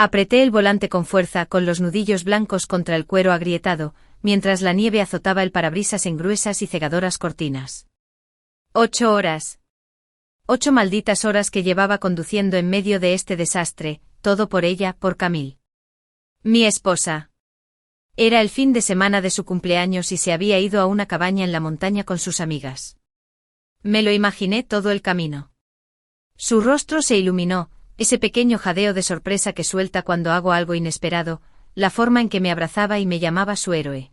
Apreté el volante con fuerza, con los nudillos blancos contra el cuero agrietado, mientras la nieve azotaba el parabrisas en gruesas y cegadoras cortinas. 8 horas. 8 malditas horas que llevaba conduciendo en medio de este desastre, todo por ella, por Camille. Mi esposa. Era el fin de semana de su cumpleaños y se había ido a una cabaña en la montaña con sus amigas. Me lo imaginé todo el camino. Su rostro se iluminó, ese pequeño jadeo de sorpresa que suelta cuando hago algo inesperado, la forma en que me abrazaba y me llamaba su héroe.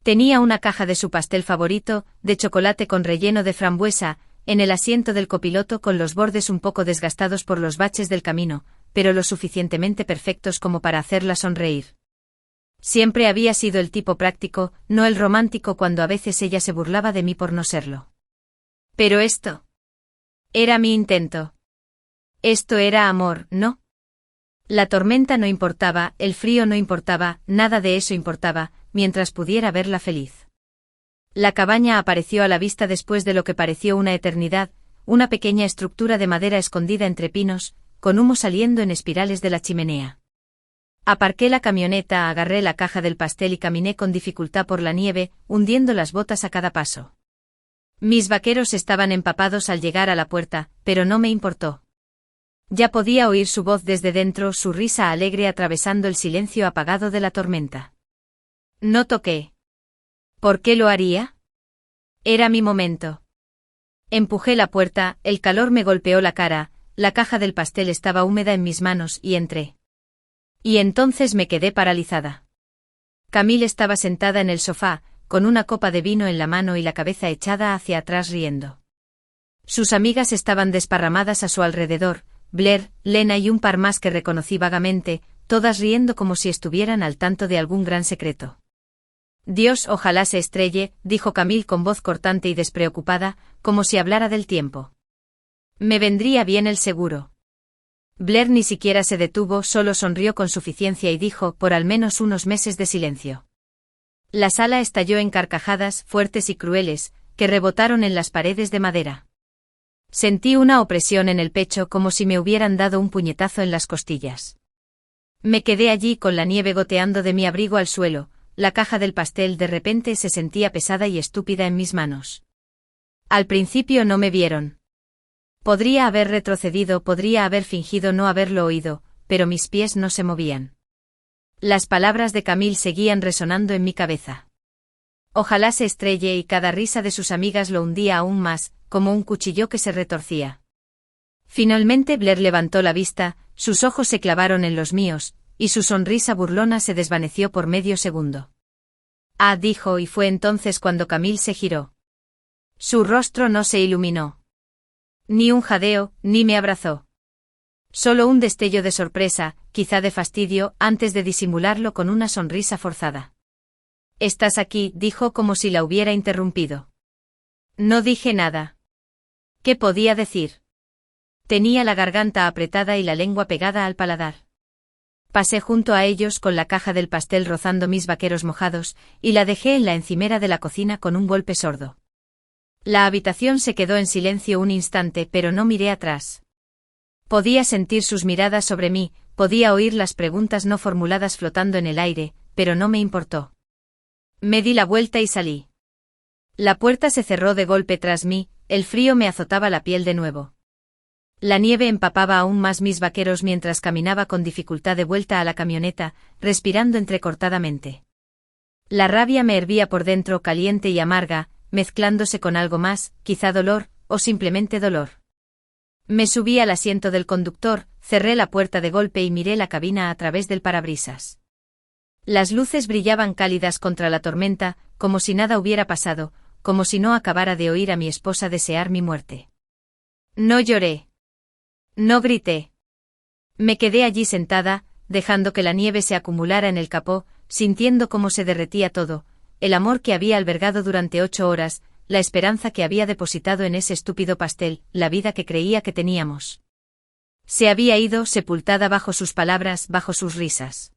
Tenía una caja de su pastel favorito, de chocolate con relleno de frambuesa, en el asiento del copiloto con los bordes un poco desgastados por los baches del camino, pero lo suficientemente perfectos como para hacerla sonreír. Siempre había sido el tipo práctico, no el romántico cuando a veces ella se burlaba de mí por no serlo. Pero esto era mi intento. Esto era amor, ¿no? La tormenta no importaba, el frío no importaba, nada de eso importaba, mientras pudiera verla feliz. La cabaña apareció a la vista después de lo que pareció una eternidad, una pequeña estructura de madera escondida entre pinos, con humo saliendo en espirales de la chimenea. Aparqué la camioneta, agarré la caja del pastel y caminé con dificultad por la nieve, hundiendo las botas a cada paso. Mis vaqueros estaban empapados al llegar a la puerta, pero no me importó. Ya podía oír su voz desde dentro, su risa alegre atravesando el silencio apagado de la tormenta. No toqué. ¿Por qué lo haría? Era mi momento. Empujé la puerta, el calor me golpeó la cara, la caja del pastel estaba húmeda en mis manos y entré. Y entonces me quedé paralizada. Camille estaba sentada en el sofá, con una copa de vino en la mano y la cabeza echada hacia atrás riendo. Sus amigas estaban desparramadas a su alrededor, Blair, Lena y un par más que reconocí vagamente, todas riendo como si estuvieran al tanto de algún gran secreto. Dios, ojalá se estrelle, dijo Camille con voz cortante y despreocupada, como si hablara del tiempo. Me vendría bien el seguro. Blair ni siquiera se detuvo, solo sonrió con suficiencia y dijo, por al menos unos meses de silencio. La sala estalló en carcajadas, fuertes y crueles, que rebotaron en las paredes de madera. Sentí una opresión en el pecho como si me hubieran dado un puñetazo en las costillas. Me quedé allí con la nieve goteando de mi abrigo al suelo, la caja del pastel de repente se sentía pesada y estúpida en mis manos. Al principio no me vieron. Podría haber retrocedido, podría haber fingido no haberlo oído, pero mis pies no se movían. Las palabras de Camille seguían resonando en mi cabeza. Ojalá se estrelle y cada risa de sus amigas lo hundía aún más, como un cuchillo que se retorcía. Finalmente Blair levantó la vista, sus ojos se clavaron en los míos, y su sonrisa burlona se desvaneció por medio segundo. Ah, dijo, y fue entonces cuando Camille se giró. Su rostro no se iluminó. Ni un jadeo, ni me abrazó. Solo un destello de sorpresa, quizá de fastidio, antes de disimularlo con una sonrisa forzada. «Estás aquí», dijo como si la hubiera interrumpido. No dije nada. ¿Qué podía decir? Tenía la garganta apretada y la lengua pegada al paladar. Pasé junto a ellos con la caja del pastel rozando mis vaqueros mojados, y la dejé en la encimera de la cocina con un golpe sordo. La habitación se quedó en silencio un instante, pero no miré atrás. Podía sentir sus miradas sobre mí, podía oír las preguntas no formuladas flotando en el aire, pero no me importó. Me di la vuelta y salí. La puerta se cerró de golpe tras mí, el frío me azotaba la piel de nuevo. La nieve empapaba aún más mis vaqueros mientras caminaba con dificultad de vuelta a la camioneta, respirando entrecortadamente. La rabia me hervía por dentro, caliente y amarga, mezclándose con algo más, quizá dolor, o simplemente dolor. Me subí al asiento del conductor, cerré la puerta de golpe y miré la cabina a través del parabrisas. Las luces brillaban cálidas contra la tormenta, como si nada hubiera pasado, como si no acabara de oír a mi esposa desear mi muerte. No lloré. No grité. Me quedé allí sentada, dejando que la nieve se acumulara en el capó, sintiendo cómo se derretía todo, el amor que había albergado durante 8 horas, la esperanza que había depositado en ese estúpido pastel, la vida que creía que teníamos. Se había ido, sepultada bajo sus palabras, bajo sus risas.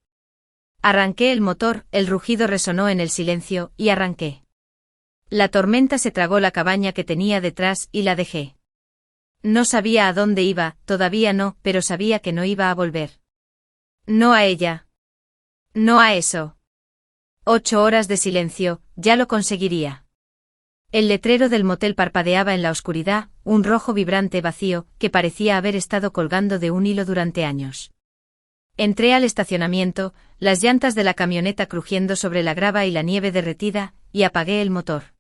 Arranqué el motor, el rugido resonó en el silencio, y arranqué. La tormenta se tragó la cabaña que tenía detrás y la dejé. No sabía a dónde iba, todavía no, pero sabía que no iba a volver. No a ella. No a eso. 8 horas de silencio, ya lo conseguiría. El letrero del motel parpadeaba en la oscuridad, un rojo vibrante vacío, que parecía haber estado colgando de un hilo durante años. Entré al estacionamiento, las llantas de la camioneta crujiendo sobre la grava y la nieve derretida, y apagué el motor.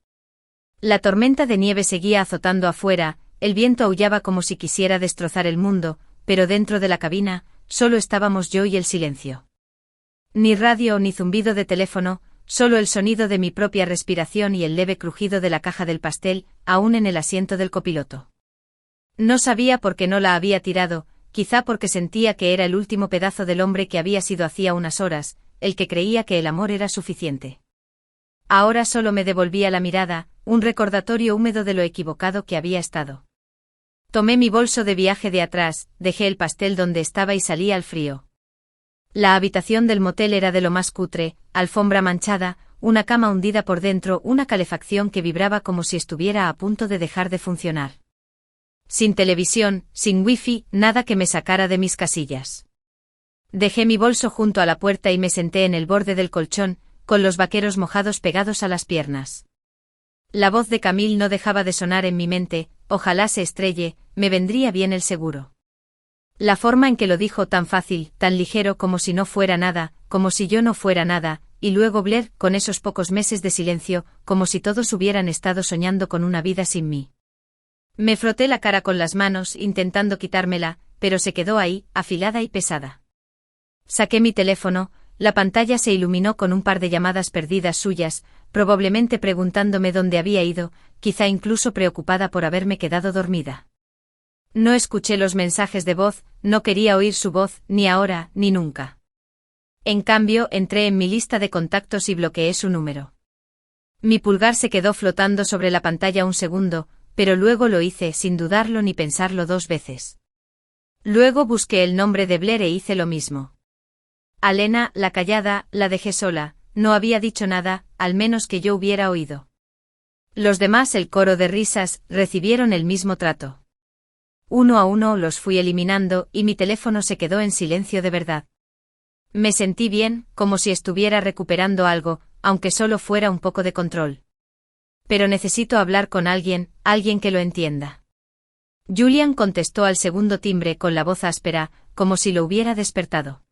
La tormenta de nieve seguía azotando afuera, el viento aullaba como si quisiera destrozar el mundo, pero dentro de la cabina, solo estábamos yo y el silencio. Ni radio ni zumbido de teléfono, solo el sonido de mi propia respiración y el leve crujido de la caja del pastel, aún en el asiento del copiloto. No sabía por qué no la había tirado, quizá porque sentía que era el último pedazo del hombre que había sido hacía unas horas, el que creía que el amor era suficiente. Ahora solo me devolvía la mirada, un recordatorio húmedo de lo equivocado que había estado. Tomé mi bolso de viaje de atrás, dejé el pastel donde estaba y salí al frío. La habitación del motel era de lo más cutre, alfombra manchada, una cama hundida por dentro, una calefacción que vibraba como si estuviera a punto de dejar de funcionar. Sin televisión, sin wifi, nada que me sacara de mis casillas. Dejé mi bolso junto a la puerta y me senté en el borde del colchón, con los vaqueros mojados pegados a las piernas. La voz de Camille no dejaba de sonar en mi mente, ojalá se estrelle, me vendría bien el seguro. La forma en que lo dijo tan fácil, tan ligero como si no fuera nada, como si yo no fuera nada, y luego Blair, con esos pocos meses de silencio, como si todos hubieran estado soñando con una vida sin mí. Me froté la cara con las manos, intentando quitármela, pero se quedó ahí, afilada y pesada. Saqué mi teléfono, la pantalla se iluminó con un par de llamadas perdidas suyas, probablemente preguntándome dónde había ido, quizá incluso preocupada por haberme quedado dormida. No escuché los mensajes de voz, no quería oír su voz, ni ahora, ni nunca. En cambio, entré en mi lista de contactos y bloqueé su número. Mi pulgar se quedó flotando sobre la pantalla un segundo, pero luego lo hice sin dudarlo ni pensarlo 2 veces. Luego busqué el nombre de Blair e hice lo mismo. A Lena, la callada, la dejé sola, no había dicho nada, al menos que yo hubiera oído. Los demás, el coro de risas, recibieron el mismo trato. Uno a uno los fui eliminando y mi teléfono se quedó en silencio de verdad. Me sentí bien, como si estuviera recuperando algo, aunque solo fuera un poco de control. Pero necesito hablar con alguien, alguien que lo entienda. Julian contestó al segundo timbre con la voz áspera, como si lo hubiera despertado.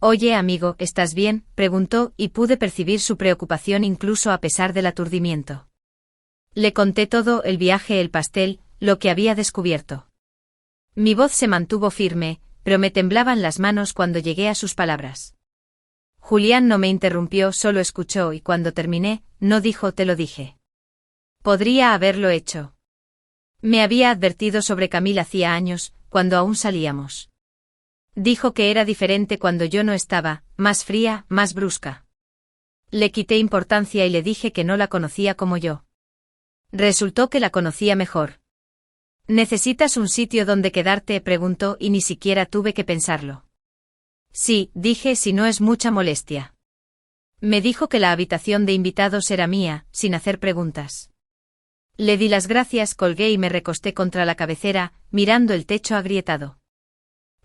«Oye, amigo, ¿estás bien?», preguntó, y pude percibir su preocupación incluso a pesar del aturdimiento. Le conté todo, el viaje, el pastel, lo que había descubierto. Mi voz se mantuvo firme, pero me temblaban las manos cuando llegué a sus palabras. Julián no me interrumpió, solo escuchó y cuando terminé, no dijo «te lo dije». Podría haberlo hecho. Me había advertido sobre Camille hacía años, cuando aún salíamos. Dijo que era diferente cuando yo no estaba, más fría, más brusca. Le quité importancia y le dije que no la conocía como yo. Resultó que la conocía mejor. ¿Necesitas un sitio donde quedarte?, preguntó y ni siquiera tuve que pensarlo. Sí, dije, si no es mucha molestia. Me dijo que la habitación de invitados era mía, sin hacer preguntas. Le di las gracias, colgué y me recosté contra la cabecera, mirando el techo agrietado.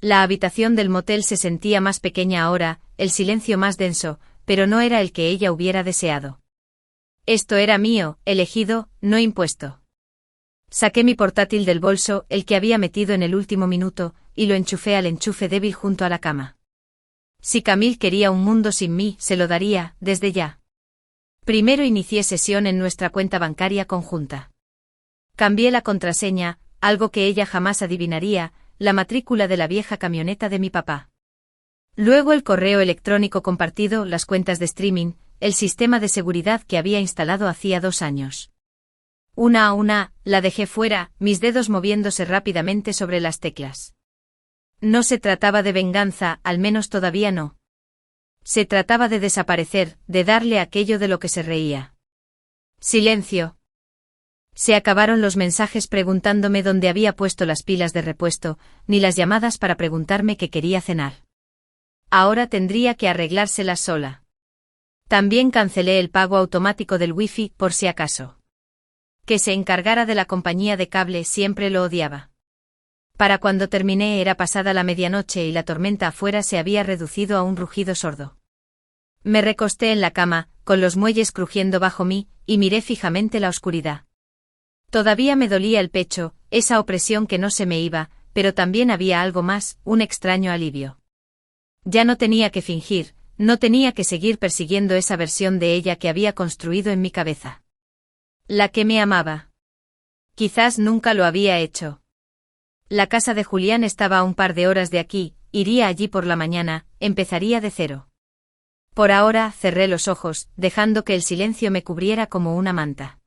La habitación del motel se sentía más pequeña ahora, el silencio más denso, pero no era el que ella hubiera deseado. Esto era mío, elegido, no impuesto. Saqué mi portátil del bolso, el que había metido en el último minuto, y lo enchufé al enchufe débil junto a la cama. Si Camille quería un mundo sin mí, se lo daría, desde ya. Primero inicié sesión en nuestra cuenta bancaria conjunta. Cambié la contraseña, algo que ella jamás adivinaría, la matrícula de la vieja camioneta de mi papá. Luego el correo electrónico compartido, las cuentas de streaming, el sistema de seguridad que había instalado hacía 2 años. Una a una, la dejé fuera, mis dedos moviéndose rápidamente sobre las teclas. No se trataba de venganza, al menos todavía no. Se trataba de desaparecer, de darle aquello de lo que se reía. Silencio. Se acabaron los mensajes preguntándome dónde había puesto las pilas de repuesto, ni las llamadas para preguntarme qué quería cenar. Ahora tendría que arreglárselas sola. También cancelé el pago automático del wifi, por si acaso. Que se encargara de la compañía de cable, siempre lo odiaba. Para cuando terminé era pasada la medianoche y la tormenta afuera se había reducido a un rugido sordo. Me recosté en la cama, con los muelles crujiendo bajo mí, y miré fijamente la oscuridad. Todavía me dolía el pecho, esa opresión que no se me iba, pero también había algo más, un extraño alivio. Ya no tenía que fingir, no tenía que seguir persiguiendo esa versión de ella que había construido en mi cabeza. La que me amaba. Quizás nunca lo había hecho. La casa de Julián estaba a un par de horas de aquí, iría allí por la mañana, empezaría de cero. Por ahora cerré los ojos, dejando que el silencio me cubriera como una manta.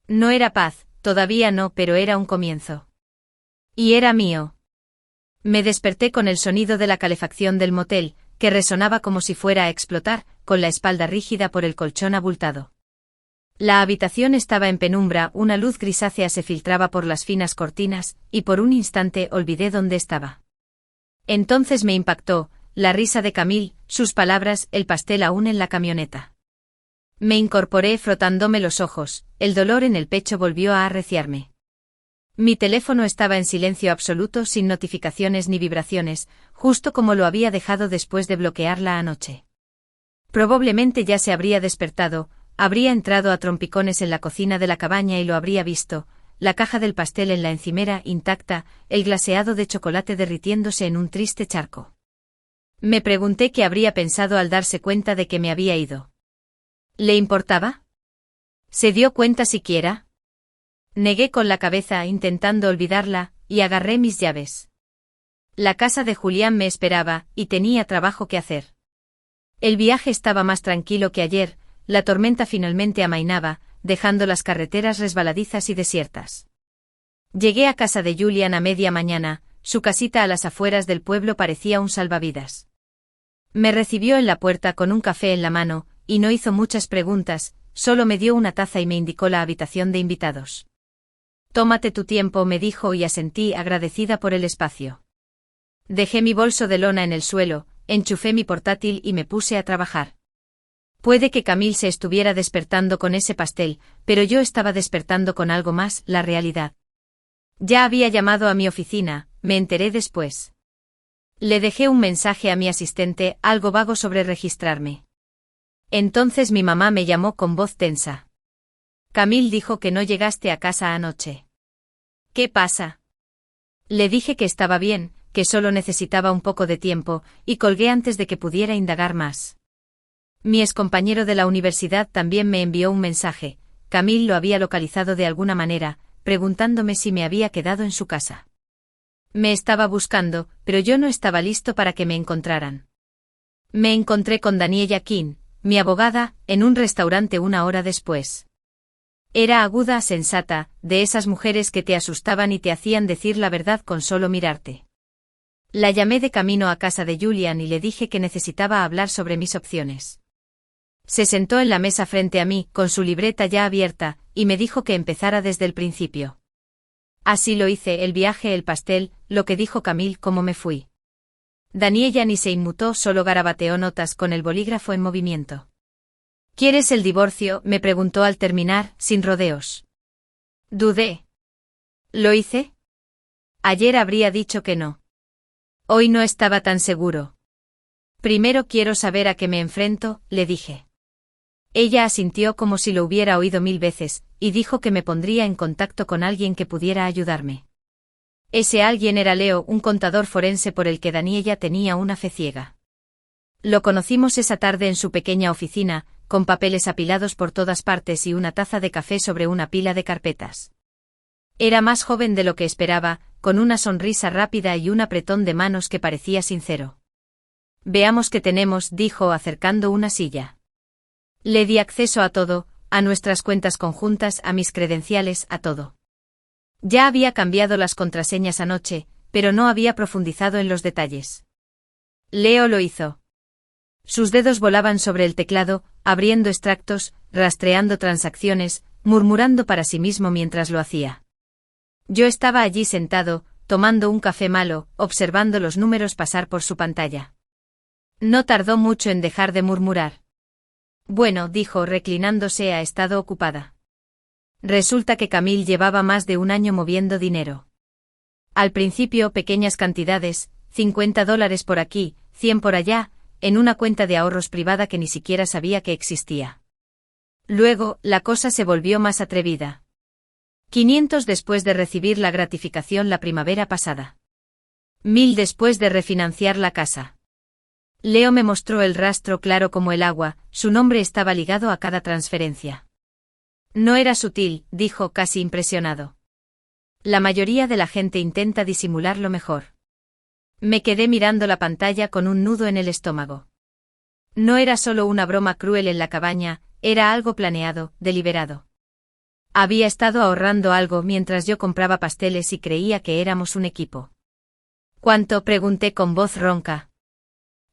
No era paz, todavía no, pero era un comienzo. Y era mío. Me desperté con el sonido de la calefacción del motel, que resonaba como si fuera a explotar, con la espalda rígida por el colchón abultado. La habitación estaba en penumbra, una luz grisácea se filtraba por las finas cortinas, y por un instante olvidé dónde estaba. Entonces me impactó, la risa de Camille, sus palabras, el pastel aún en la camioneta. Me incorporé frotándome los ojos, el dolor en el pecho volvió a arreciarme. Mi teléfono estaba en silencio absoluto sin notificaciones ni vibraciones, justo como lo había dejado después de bloquearla anoche. Probablemente ya se habría despertado, habría entrado a trompicones en la cocina de la cabaña y lo habría visto, la caja del pastel en la encimera intacta, el glaseado de chocolate derritiéndose en un triste charco. Me pregunté qué habría pensado al darse cuenta de que me había ido. ¿Le importaba? ¿Se dio cuenta siquiera? Negué con la cabeza intentando olvidarla, y agarré mis llaves. La casa de Julián me esperaba, y tenía trabajo que hacer. El viaje estaba más tranquilo que ayer, la tormenta finalmente amainaba, dejando las carreteras resbaladizas y desiertas. Llegué a casa de Julián a media mañana, su casita a las afueras del pueblo parecía un salvavidas. Me recibió en la puerta con un café en la mano, y no hizo muchas preguntas, solo me dio una taza y me indicó la habitación de invitados. Tómate tu tiempo, me dijo y asentí agradecida por el espacio. Dejé mi bolso de lona en el suelo, enchufé mi portátil y me puse a trabajar. Puede que Camille se estuviera despertando con ese pastel, pero yo estaba despertando con algo más, la realidad. Ya había llamado a mi oficina, me enteré después. Le dejé un mensaje a mi asistente, algo vago sobre registrarme. Entonces mi mamá me llamó con voz tensa. Camille dijo que no llegaste a casa anoche. ¿Qué pasa? Le dije que estaba bien, que solo necesitaba un poco de tiempo, y colgué antes de que pudiera indagar más. Mi excompañero de la universidad también me envió un mensaje. Camille lo había localizado de alguna manera, preguntándome si me había quedado en su casa. Me estaba buscando, pero yo no estaba listo para que me encontraran. Me encontré con Daniella King, mi abogada, en un restaurante una hora después. Era aguda, sensata, de esas mujeres que te asustaban y te hacían decir la verdad con solo mirarte. La llamé de camino a casa de Julián y le dije que necesitaba hablar sobre mis opciones. Se sentó en la mesa frente a mí, con su libreta ya abierta, y me dijo que empezara desde el principio. Así lo hice, el viaje, el pastel, lo que dijo Camille, cómo me fui. Daniella ni se inmutó, solo garabateó notas con el bolígrafo en movimiento. ¿Quieres el divorcio?, me preguntó al terminar, sin rodeos. Dudé. ¿Lo hice? Ayer habría dicho que no. Hoy no estaba tan seguro. Primero quiero saber a qué me enfrento, le dije. Ella asintió como si lo hubiera oído 1000 veces, y dijo que me pondría en contacto con alguien que pudiera ayudarme. Ese alguien era Leo, un contador forense por el que Daniella tenía una fe ciega. Lo conocimos esa tarde en su pequeña oficina, con papeles apilados por todas partes y una taza de café sobre una pila de carpetas. Era más joven de lo que esperaba, con una sonrisa rápida y un apretón de manos que parecía sincero. Veamos qué tenemos, dijo acercando una silla. Le di acceso a todo, a nuestras cuentas conjuntas, a mis credenciales, a todo. Ya había cambiado las contraseñas anoche, pero no había profundizado en los detalles. Leo lo hizo. Sus dedos volaban sobre el teclado, abriendo extractos, rastreando transacciones, murmurando para sí mismo mientras lo hacía. Yo estaba allí sentado, tomando un café malo, observando los números pasar por su pantalla. No tardó mucho en dejar de murmurar. Bueno, dijo reclinándose, ha estado ocupada. Resulta que Camille llevaba más de un año moviendo dinero. Al principio pequeñas cantidades, $50 por aquí, 100 por allá, en una cuenta de ahorros privada que ni siquiera sabía que existía. Luego, la cosa se volvió más atrevida. 500 después de recibir la gratificación la primavera pasada. 1000 después de refinanciar la casa. Leo me mostró el rastro claro como el agua, su nombre estaba ligado a cada transferencia. No era sutil, dijo casi impresionado. La mayoría de la gente intenta disimularlo mejor. Me quedé mirando la pantalla con un nudo en el estómago. No era solo una broma cruel en la cabaña, era algo planeado, deliberado. Había estado ahorrando algo mientras yo compraba pasteles y creía que éramos un equipo. ¿Cuánto? Pregunté con voz ronca.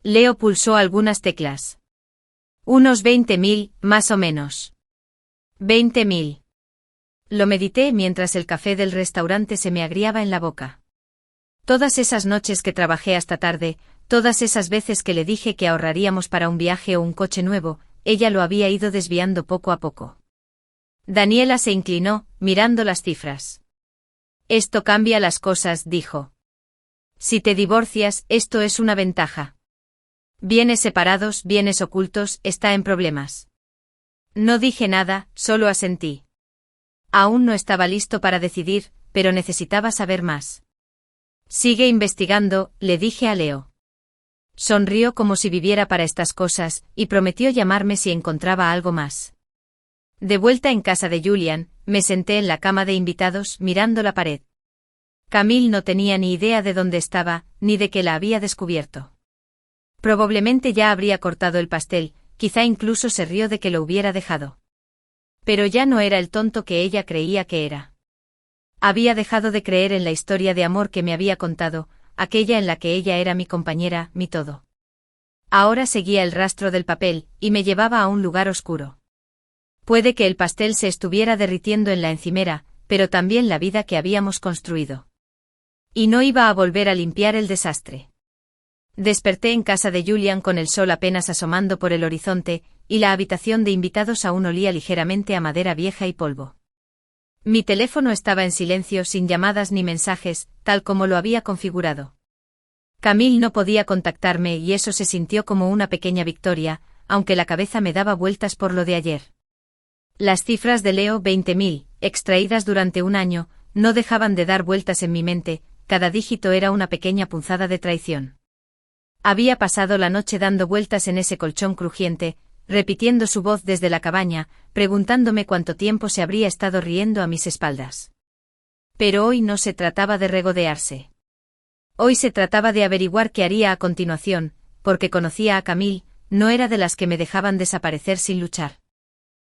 Leo pulsó algunas teclas. Unos 20.000, más o menos. 20.000. Lo medité mientras el café del restaurante se me agriaba en la boca. Todas esas noches que trabajé hasta tarde, todas esas veces que le dije que ahorraríamos para un viaje o un coche nuevo, ella lo había ido desviando poco a poco. Daniela se inclinó, mirando las cifras. Esto cambia las cosas, dijo. Si te divorcias, esto es una ventaja. Bienes separados, bienes ocultos, está en problemas. No dije nada, solo asentí. Aún no estaba listo para decidir, pero necesitaba saber más. Sigue investigando, le dije a Leo. Sonrió como si viviera para estas cosas, y prometió llamarme si encontraba algo más. De vuelta en casa de Julian, me senté en la cama de invitados mirando la pared. Camille no tenía ni idea de dónde estaba, ni de que la había descubierto. Probablemente ya habría cortado el pastel, quizá incluso se rió de que lo hubiera dejado. Pero ya no era el tonto que ella creía que era. Había dejado de creer en la historia de amor que me había contado, aquella en la que ella era mi compañera, mi todo. Ahora seguía el rastro del papel, y me llevaba a un lugar oscuro. Puede que el pastel se estuviera derritiendo en la encimera, pero también la vida que habíamos construido. Y no iba a volver a limpiar el desastre. Desperté en casa de Julian con el sol apenas asomando por el horizonte, y la habitación de invitados aún olía ligeramente a madera vieja y polvo. Mi teléfono estaba en silencio sin llamadas ni mensajes, tal como lo había configurado. Camille no podía contactarme y eso se sintió como una pequeña victoria, aunque la cabeza me daba vueltas por lo de ayer. Las cifras de Leo 20.000, extraídas durante un año, no dejaban de dar vueltas en mi mente, cada dígito era una pequeña punzada de traición. Había pasado la noche dando vueltas en ese colchón crujiente, repitiendo su voz desde la cabaña, preguntándome cuánto tiempo se habría estado riendo a mis espaldas. Pero hoy no se trataba de regodearse. Hoy se trataba de averiguar qué haría a continuación, porque conocía a Camille, no era de las que me dejaban desaparecer sin luchar.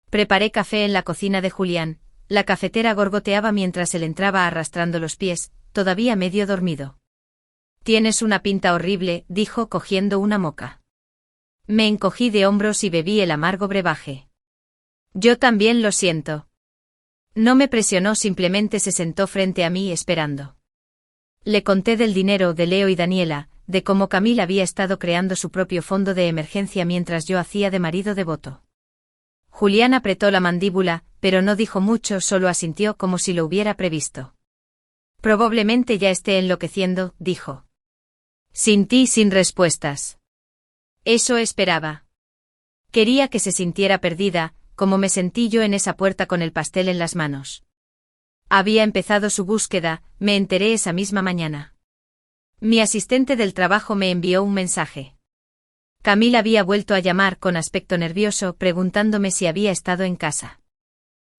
Preparé café en la cocina de Julián, la cafetera gorgoteaba mientras él entraba arrastrando los pies, todavía medio dormido. Tienes una pinta horrible, dijo cogiendo una moca. Me encogí de hombros y bebí el amargo brebaje. Yo también lo siento. No me presionó, simplemente se sentó frente a mí esperando. Le conté del dinero de Leo y Daniela, de cómo Camille había estado creando su propio fondo de emergencia mientras yo hacía de marido devoto. Julián apretó la mandíbula, pero no dijo mucho, solo asintió como si lo hubiera previsto. Probablemente ya esté enloqueciendo, dijo. Sin ti, sin respuestas. Eso esperaba. Quería que se sintiera perdida, como me sentí yo en esa puerta con el pastel en las manos. Había empezado su búsqueda, me enteré esa misma mañana. Mi asistente del trabajo me envió un mensaje. Camille había vuelto a llamar con aspecto nervioso, preguntándome si había estado en casa.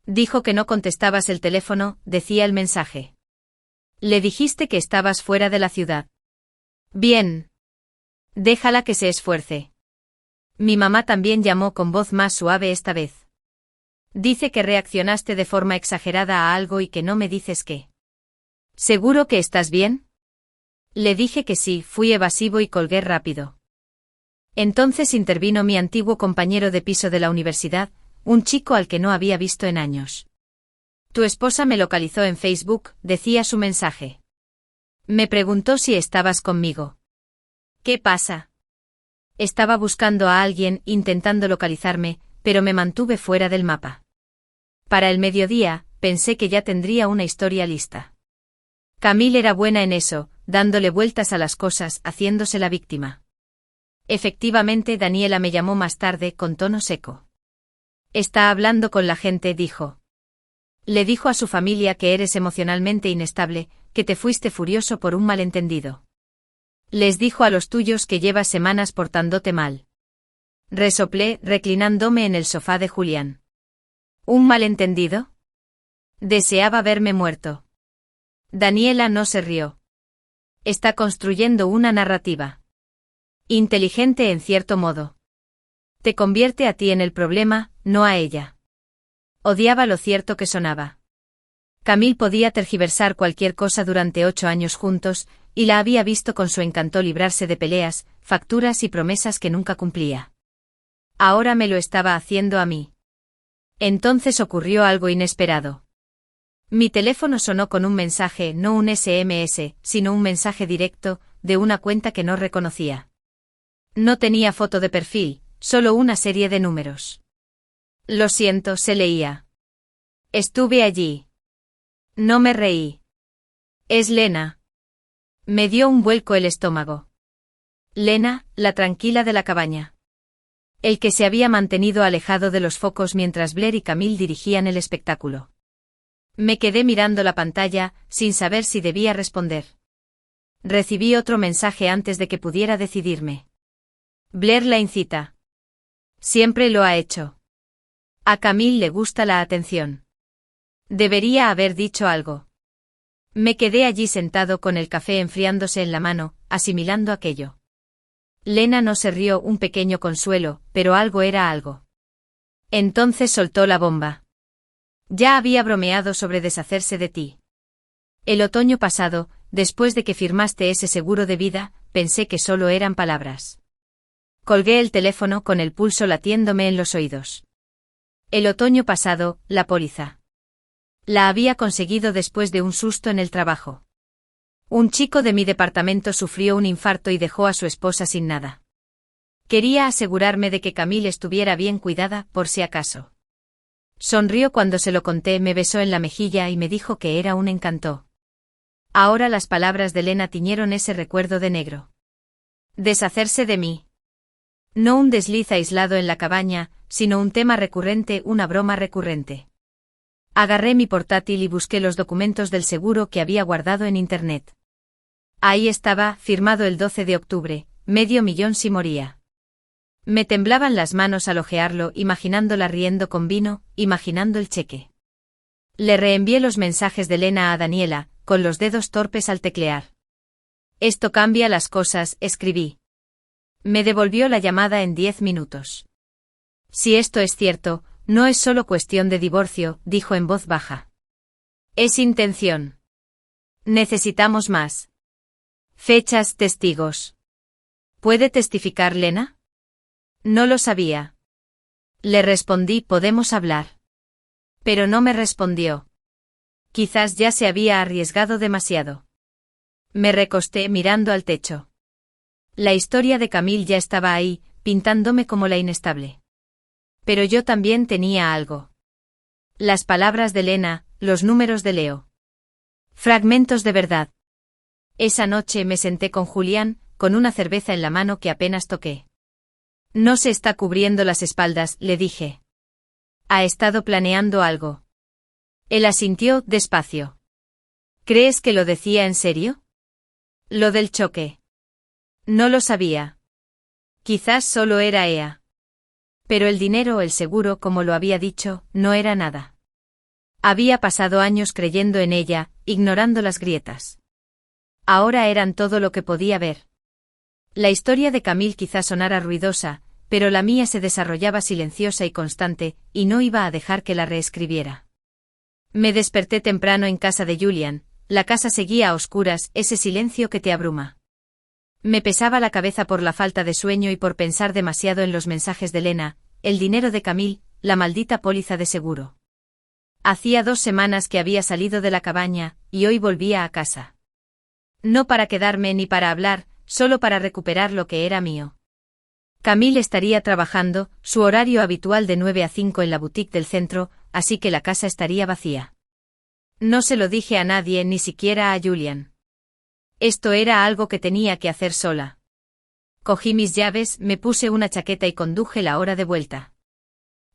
Dijo que no contestabas el teléfono, decía el mensaje. Le dijiste que estabas fuera de la ciudad. Bien. Déjala que se esfuerce. Mi mamá también llamó con voz más suave esta vez. Dice que reaccionaste de forma exagerada a algo y que no me dices qué. ¿Seguro que estás bien? Le dije que sí, fui evasivo y colgué rápido. Entonces intervino mi antiguo compañero de piso de la universidad, un chico al que no había visto en años. Tu esposa me localizó en Facebook, decía su mensaje. Me preguntó si estabas conmigo. ¿Qué pasa? Estaba buscando a alguien, intentando localizarme, pero me mantuve fuera del mapa. Para el mediodía, pensé que ya tendría una historia lista. Camille era buena en eso, dándole vueltas a las cosas, haciéndose la víctima. Efectivamente, Daniela me llamó más tarde con tono seco. Está hablando con la gente, dijo. Le dijo a su familia que eres emocionalmente inestable, que te fuiste furioso por un malentendido. Les dijo a los tuyos que llevas semanas portándote mal. Resoplé, reclinándome en el sofá de Julián. ¿Un malentendido? Deseaba verme muerto. Daniela no se rió. Está construyendo una narrativa. Inteligente en cierto modo. Te convierte a ti en el problema, no a ella. Odiaba lo cierto que sonaba. Camille podía tergiversar cualquier cosa durante 8 años juntos, y la había visto con su encanto librarse de peleas, facturas y promesas que nunca cumplía. Ahora me lo estaba haciendo a mí. Entonces ocurrió algo inesperado. Mi teléfono sonó con un mensaje, no un SMS, sino un mensaje directo, de una cuenta que no reconocía. No tenía foto de perfil, solo una serie de números. Lo siento, se leía. Estuve allí. No me reí. Es Lena. Me dio un vuelco el estómago. Lena, la tranquila de la cabaña. El que se había mantenido alejado de los focos mientras Blair y Camille dirigían el espectáculo. Me quedé mirando la pantalla, sin saber si debía responder. Recibí otro mensaje antes de que pudiera decidirme. Blair la incita. Siempre lo ha hecho. A Camille le gusta la atención. Debería haber dicho algo. Me quedé allí sentado con el café enfriándose en la mano, asimilando aquello. Lena no se rió, un pequeño consuelo, pero algo era algo. Entonces soltó la bomba. Ya había bromeado sobre deshacerse de ti. El otoño pasado, después de que firmaste ese seguro de vida, pensé que solo eran palabras. Colgué el teléfono con el pulso latiéndome en los oídos. El otoño pasado, la póliza. La había conseguido después de un susto en el trabajo. Un chico de mi departamento sufrió un infarto y dejó a su esposa sin nada. Quería asegurarme de que Camille estuviera bien cuidada, por si acaso. Sonrió cuando se lo conté, me besó en la mejilla y me dijo que era un encanto. Ahora las palabras de Lena tiñeron ese recuerdo de negro. Deshacerse de mí. No un desliz aislado en la cabaña, sino un tema recurrente, una broma recurrente. Agarré mi portátil y busqué los documentos del seguro que había guardado en Internet. Ahí estaba, firmado el 12 de octubre, $500,000 si moría. Me temblaban las manos al hojearlo, imaginándola riendo con vino, imaginando el cheque. Le reenvié los mensajes de Lena a Daniela, con los dedos torpes al teclear. Esto cambia las cosas, escribí. Me devolvió la llamada en 10 minutos. Si esto es cierto, no es solo cuestión de divorcio, dijo en voz baja. Es intención. Necesitamos más. Fechas, testigos. ¿Puede testificar Lena? No lo sabía. Le respondí, podemos hablar. Pero no me respondió. Quizás ya se había arriesgado demasiado. Me recosté mirando al techo. La historia de Camille ya estaba ahí, pintándome como la inestable. Pero yo también tenía algo. Las palabras de Lena, los números de Leo. Fragmentos de verdad. Esa noche me senté con Julián, con una cerveza en la mano que apenas toqué. No se está cubriendo las espaldas, le dije. Ha estado planeando algo. Él asintió, despacio. ¿Crees que lo decía en serio? Lo del choque. No lo sabía. Quizás solo era Ea. Pero el dinero o el seguro, como lo había dicho, no era nada. Había pasado años creyendo en ella, ignorando las grietas. Ahora eran todo lo que podía ver. La historia de Camille quizá sonara ruidosa, pero la mía se desarrollaba silenciosa y constante, y no iba a dejar que la reescribiera. Me desperté temprano en casa de Julián, la casa seguía a oscuras, ese silencio que te abruma. Me pesaba la cabeza por la falta de sueño y por pensar demasiado en los mensajes de Lena, el dinero de Camille, la maldita póliza de seguro. Hacía 2 semanas que había salido de la cabaña, y hoy volvía a casa. No para quedarme ni para hablar, solo para recuperar lo que era mío. Camille estaría trabajando, su horario habitual de 9 a 5 en la boutique del centro, así que la casa estaría vacía. No se lo dije a nadie, ni siquiera a Julian. Esto era algo que tenía que hacer sola. Cogí mis llaves, me puse una chaqueta y conduje la hora de vuelta.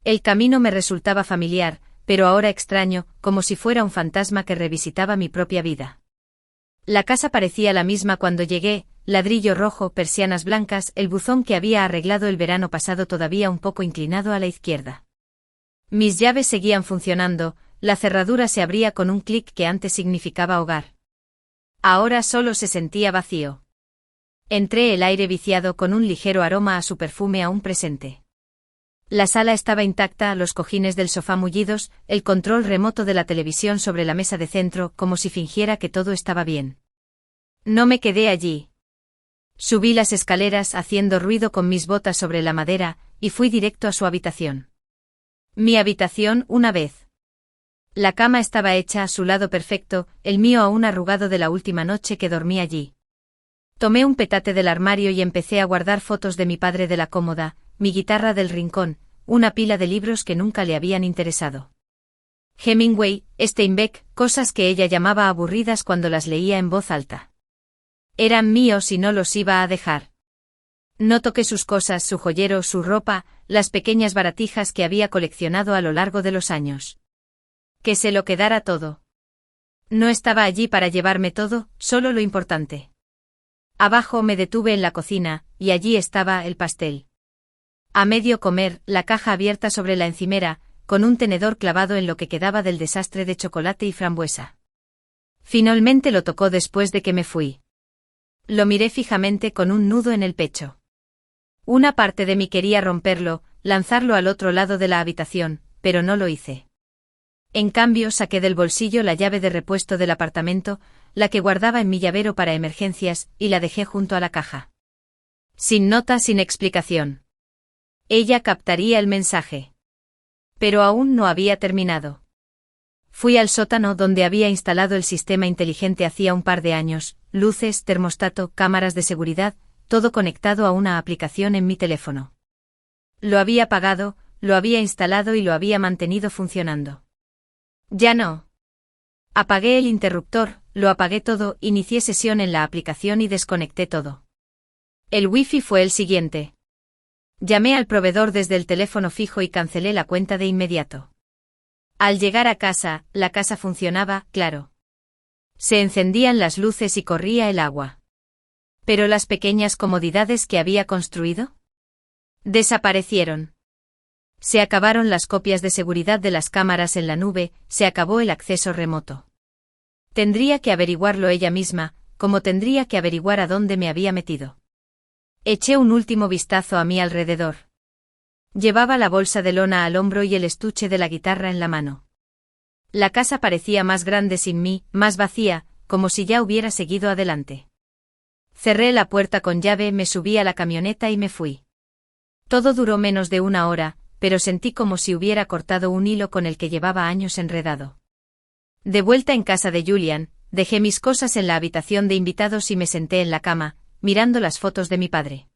El camino me resultaba familiar, pero ahora extraño, como si fuera un fantasma que revisitaba mi propia vida. La casa parecía la misma cuando llegué, ladrillo rojo, persianas blancas, el buzón que había arreglado el verano pasado todavía un poco inclinado a la izquierda. Mis llaves seguían funcionando, la cerradura se abría con un clic que antes significaba hogar. Ahora solo se sentía vacío. Entré, el aire viciado con un ligero aroma a su perfume aún presente. La sala estaba intacta, los cojines del sofá mullidos, el control remoto de la televisión sobre la mesa de centro, como si fingiera que todo estaba bien. No me quedé allí. Subí las escaleras haciendo ruido con mis botas sobre la madera, y fui directo a su habitación. Mi habitación, una vez. La cama estaba hecha a su lado perfecto, el mío aún arrugado de la última noche que dormí allí. Tomé un petate del armario y empecé a guardar fotos de mi padre de la cómoda, mi guitarra del rincón, una pila de libros que nunca le habían interesado. Hemingway, Steinbeck, cosas que ella llamaba aburridas cuando las leía en voz alta. Eran míos y no los iba a dejar. No toqué sus cosas, su joyero, su ropa, las pequeñas baratijas que había coleccionado a lo largo de los años. Que se lo quedara todo. No estaba allí para llevarme todo, solo lo importante. Abajo me detuve en la cocina, y allí estaba el pastel. A medio comer, la caja abierta sobre la encimera, con un tenedor clavado en lo que quedaba del desastre de chocolate y frambuesa. Finalmente lo tocó después de que me fui. Lo miré fijamente con un nudo en el pecho. Una parte de mí quería romperlo, lanzarlo al otro lado de la habitación, pero no lo hice. En cambio, saqué del bolsillo la llave de repuesto del apartamento, la que guardaba en mi llavero para emergencias, y la dejé junto a la caja. Sin nota, sin explicación. Ella captaría el mensaje. Pero aún no había terminado. Fui al sótano donde había instalado el sistema inteligente hacía un par de años, luces, termostato, cámaras de seguridad, todo conectado a una aplicación en mi teléfono. Lo había pagado, lo había instalado y lo había mantenido funcionando. Ya no. Apagué el interruptor, lo apagué todo, inicié sesión en la aplicación y desconecté todo. El wifi fue el siguiente. Llamé al proveedor desde el teléfono fijo y cancelé la cuenta de inmediato. Al llegar a casa, la casa funcionaba, claro. Se encendían las luces y corría el agua. ¿Pero las pequeñas comodidades que había construido? Desaparecieron. Se acabaron las copias de seguridad de las cámaras en la nube, se acabó el acceso remoto. Tendría que averiguarlo ella misma, como tendría que averiguar a dónde me había metido. Eché un último vistazo a mi alrededor. Llevaba la bolsa de lona al hombro y el estuche de la guitarra en la mano. La casa parecía más grande sin mí, más vacía, como si ya hubiera seguido adelante. Cerré la puerta con llave, me subí a la camioneta y me fui. Todo duró menos de una hora, pero sentí como si hubiera cortado un hilo con el que llevaba años enredado. De vuelta en casa de Julian, dejé mis cosas en la habitación de invitados y me senté en la cama, mirando las fotos de mi padre.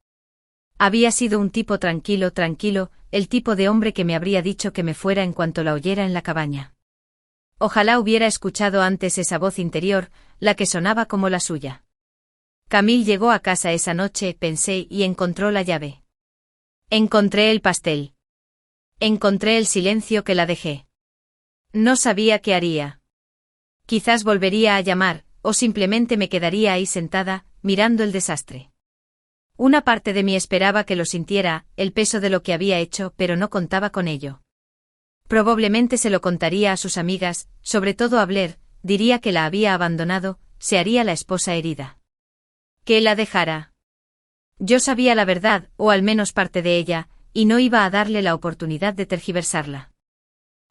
Había sido un tipo tranquilo, el tipo de hombre que me habría dicho que me fuera en cuanto la oyera en la cabaña. Ojalá hubiera escuchado antes esa voz interior, la que sonaba como la suya. Camille llegó a casa esa noche, pensé, y encontró la llave. Encontré el pastel. Encontré el silencio que la dejé. No sabía qué haría. Quizás volvería a llamar, o simplemente me quedaría ahí sentada, mirando el desastre. Una parte de mí esperaba que lo sintiera, el peso de lo que había hecho, pero no contaba con ello. Probablemente se lo contaría a sus amigas, sobre todo a Blair, diría que la había abandonado, se haría la esposa herida. Que la dejara. Yo sabía la verdad, o al menos parte de ella, y no iba a darle la oportunidad de tergiversarla.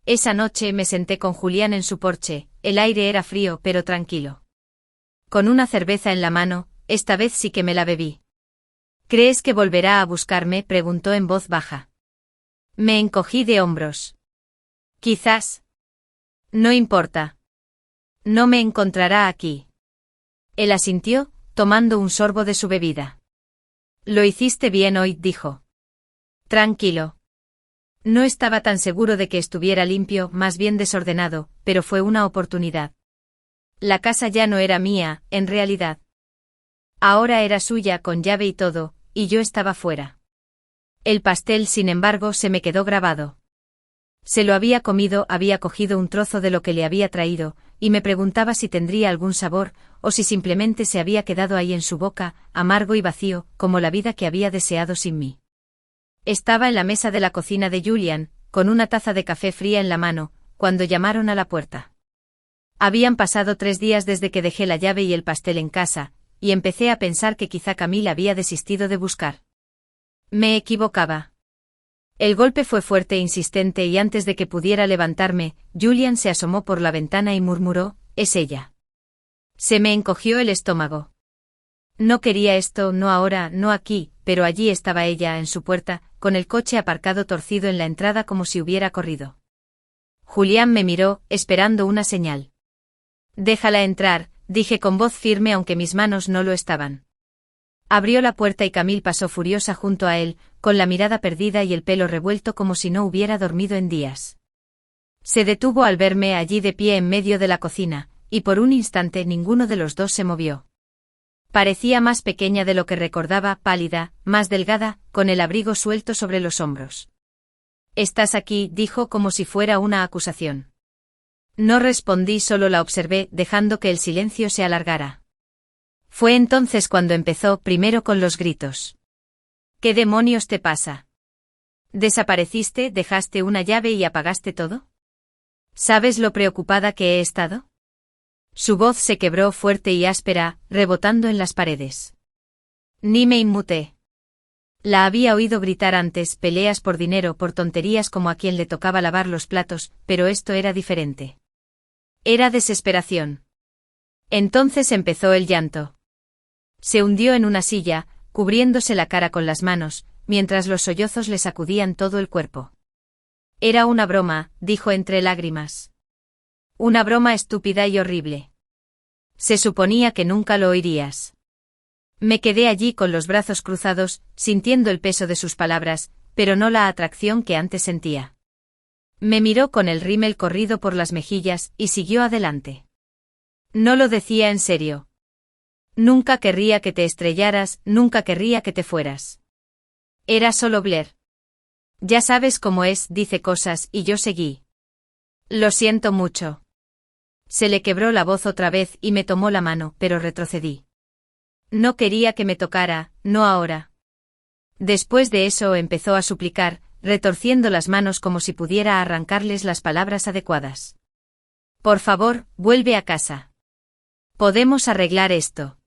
Esa noche me senté con Julián en su porche, el aire era frío pero tranquilo. Con una cerveza en la mano, esta vez sí que me la bebí. ¿Crees que volverá a buscarme?, preguntó en voz baja. Me encogí de hombros. Quizás. No importa. No me encontrará aquí. Él asintió, tomando un sorbo de su bebida. Lo hiciste bien hoy, dijo. Tranquilo. No estaba tan seguro de que estuviera limpio, más bien desordenado, pero fue una oportunidad. La casa ya no era mía, en realidad. Ahora era suya con llave y todo, y yo estaba fuera. El pastel, sin embargo, se me quedó grabado. Se lo había comido, había cogido un trozo de lo que le había traído, y me preguntaba si tendría algún sabor, o si simplemente se había quedado ahí en su boca, amargo y vacío, como la vida que había deseado sin mí. Estaba en la mesa de la cocina de Julian, con una taza de café fría en la mano, cuando llamaron a la puerta. Habían pasado 3 días desde que dejé la llave y el pastel en casa, y empecé a pensar que quizá Camille había desistido de buscar. Me equivocaba. El golpe fue fuerte e insistente y antes de que pudiera levantarme, Julian se asomó por la ventana y murmuró, «Es ella». Se me encogió el estómago. No quería esto, no ahora, no aquí, pero allí estaba ella en su puerta, con el coche aparcado torcido en la entrada como si hubiera corrido. Julián me miró, esperando una señal. «Déjala entrar», dije con voz firme aunque mis manos no lo estaban. Abrió la puerta y Camille pasó furiosa junto a él, con la mirada perdida y el pelo revuelto como si no hubiera dormido en días. Se detuvo al verme allí de pie en medio de la cocina, y por un instante ninguno de los dos se movió. Parecía más pequeña de lo que recordaba, pálida, más delgada, con el abrigo suelto sobre los hombros. «¿Estás aquí?», dijo como si fuera una acusación. No respondí, solo la observé, dejando que el silencio se alargara. Fue entonces cuando empezó, primero con los gritos. «¿Qué demonios te pasa? ¿Desapareciste, dejaste una llave y apagaste todo? ¿Sabes lo preocupada que he estado?». Su voz se quebró fuerte y áspera, rebotando en las paredes. Ni me inmuté. La había oído gritar antes, peleas por dinero, por tonterías como a quien le tocaba lavar los platos, pero esto era diferente. Era desesperación. Entonces empezó el llanto. Se hundió en una silla, cubriéndose la cara con las manos, mientras los sollozos le sacudían todo el cuerpo. «Era una broma», dijo entre lágrimas. «Una broma estúpida y horrible. Se suponía que nunca lo oirías». Me quedé allí con los brazos cruzados, sintiendo el peso de sus palabras, pero no la atracción que antes sentía. Me miró con el rímel corrido por las mejillas y siguió adelante. «No lo decía en serio. Nunca querría que te estrellaras, nunca querría que te fueras. Era solo Blair. Ya sabes cómo es, dice cosas», y yo seguí. «Lo siento mucho». Se le quebró la voz otra vez y me tomó la mano, pero retrocedí. «No quería que me tocara, no ahora». Después de eso empezó a suplicar, retorciendo las manos como si pudiera arrancarles las palabras adecuadas. «Por favor, vuelve a casa. Podemos arreglar esto.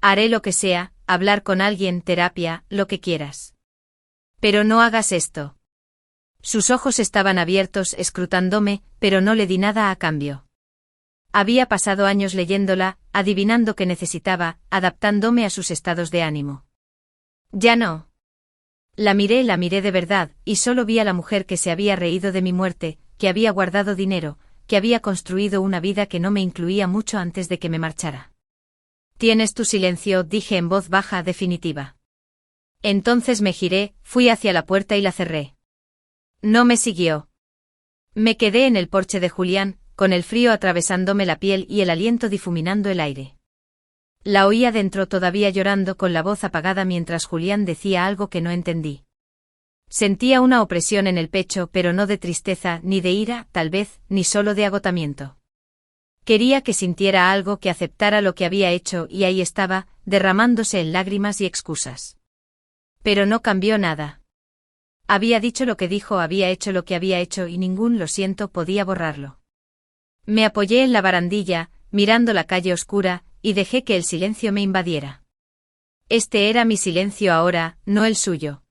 Haré lo que sea, hablar con alguien, terapia, lo que quieras. Pero no hagas esto». Sus ojos estaban abiertos, escrutándome, pero no le di nada a cambio. Había pasado años leyéndola, adivinando qué necesitaba, adaptándome a sus estados de ánimo. Ya no. La miré de verdad, y solo vi a la mujer que se había reído de mi muerte, que había guardado dinero, que había construido una vida que no me incluía mucho antes de que me marchara. «Tienes tu silencio», dije en voz baja, definitiva. Entonces me giré, fui hacia la puerta y la cerré. No me siguió. Me quedé en el porche de Julián, con el frío atravesándome la piel y el aliento difuminando el aire. La oía dentro todavía llorando con la voz apagada mientras Julián decía algo que no entendí. Sentía una opresión en el pecho, pero no de tristeza, ni de ira, tal vez, ni solo de agotamiento. Quería que sintiera algo, que aceptara lo que había hecho, y ahí estaba, derramándose en lágrimas y excusas. Pero no cambió nada. Había dicho lo que dijo, había hecho lo que había hecho y ningún «lo siento» podía borrarlo. Me apoyé en la barandilla, mirando la calle oscura, y dejé que el silencio me invadiera. Este era mi silencio ahora, no el suyo.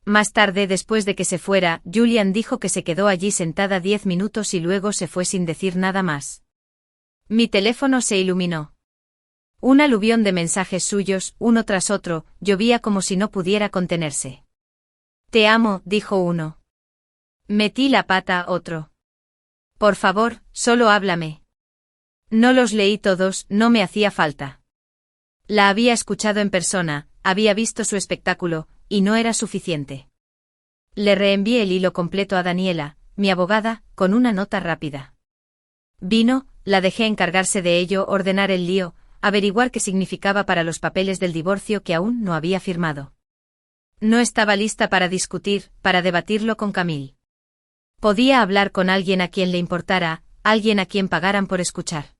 Más tarde, después de que se fuera, Julian dijo que se quedó allí sentada 10 minutos y luego se fue sin decir nada más. Mi teléfono se iluminó. Un aluvión de mensajes suyos, uno tras otro, llovía como si no pudiera contenerse. «Te amo», dijo uno. «Metí la pata», otro. «Por favor, solo háblame». No los leí todos, no me hacía falta. La había escuchado en persona, había visto su espectáculo, y no era suficiente. Le reenvié el hilo completo a Daniela, mi abogada, con una nota rápida. Vino, la dejé encargarse de ello, ordenar el lío, averiguar qué significaba para los papeles del divorcio que aún no había firmado. No estaba lista para discutir, para debatirlo con Camille. Podía hablar con alguien a quien le importara, alguien a quien pagaran por escuchar.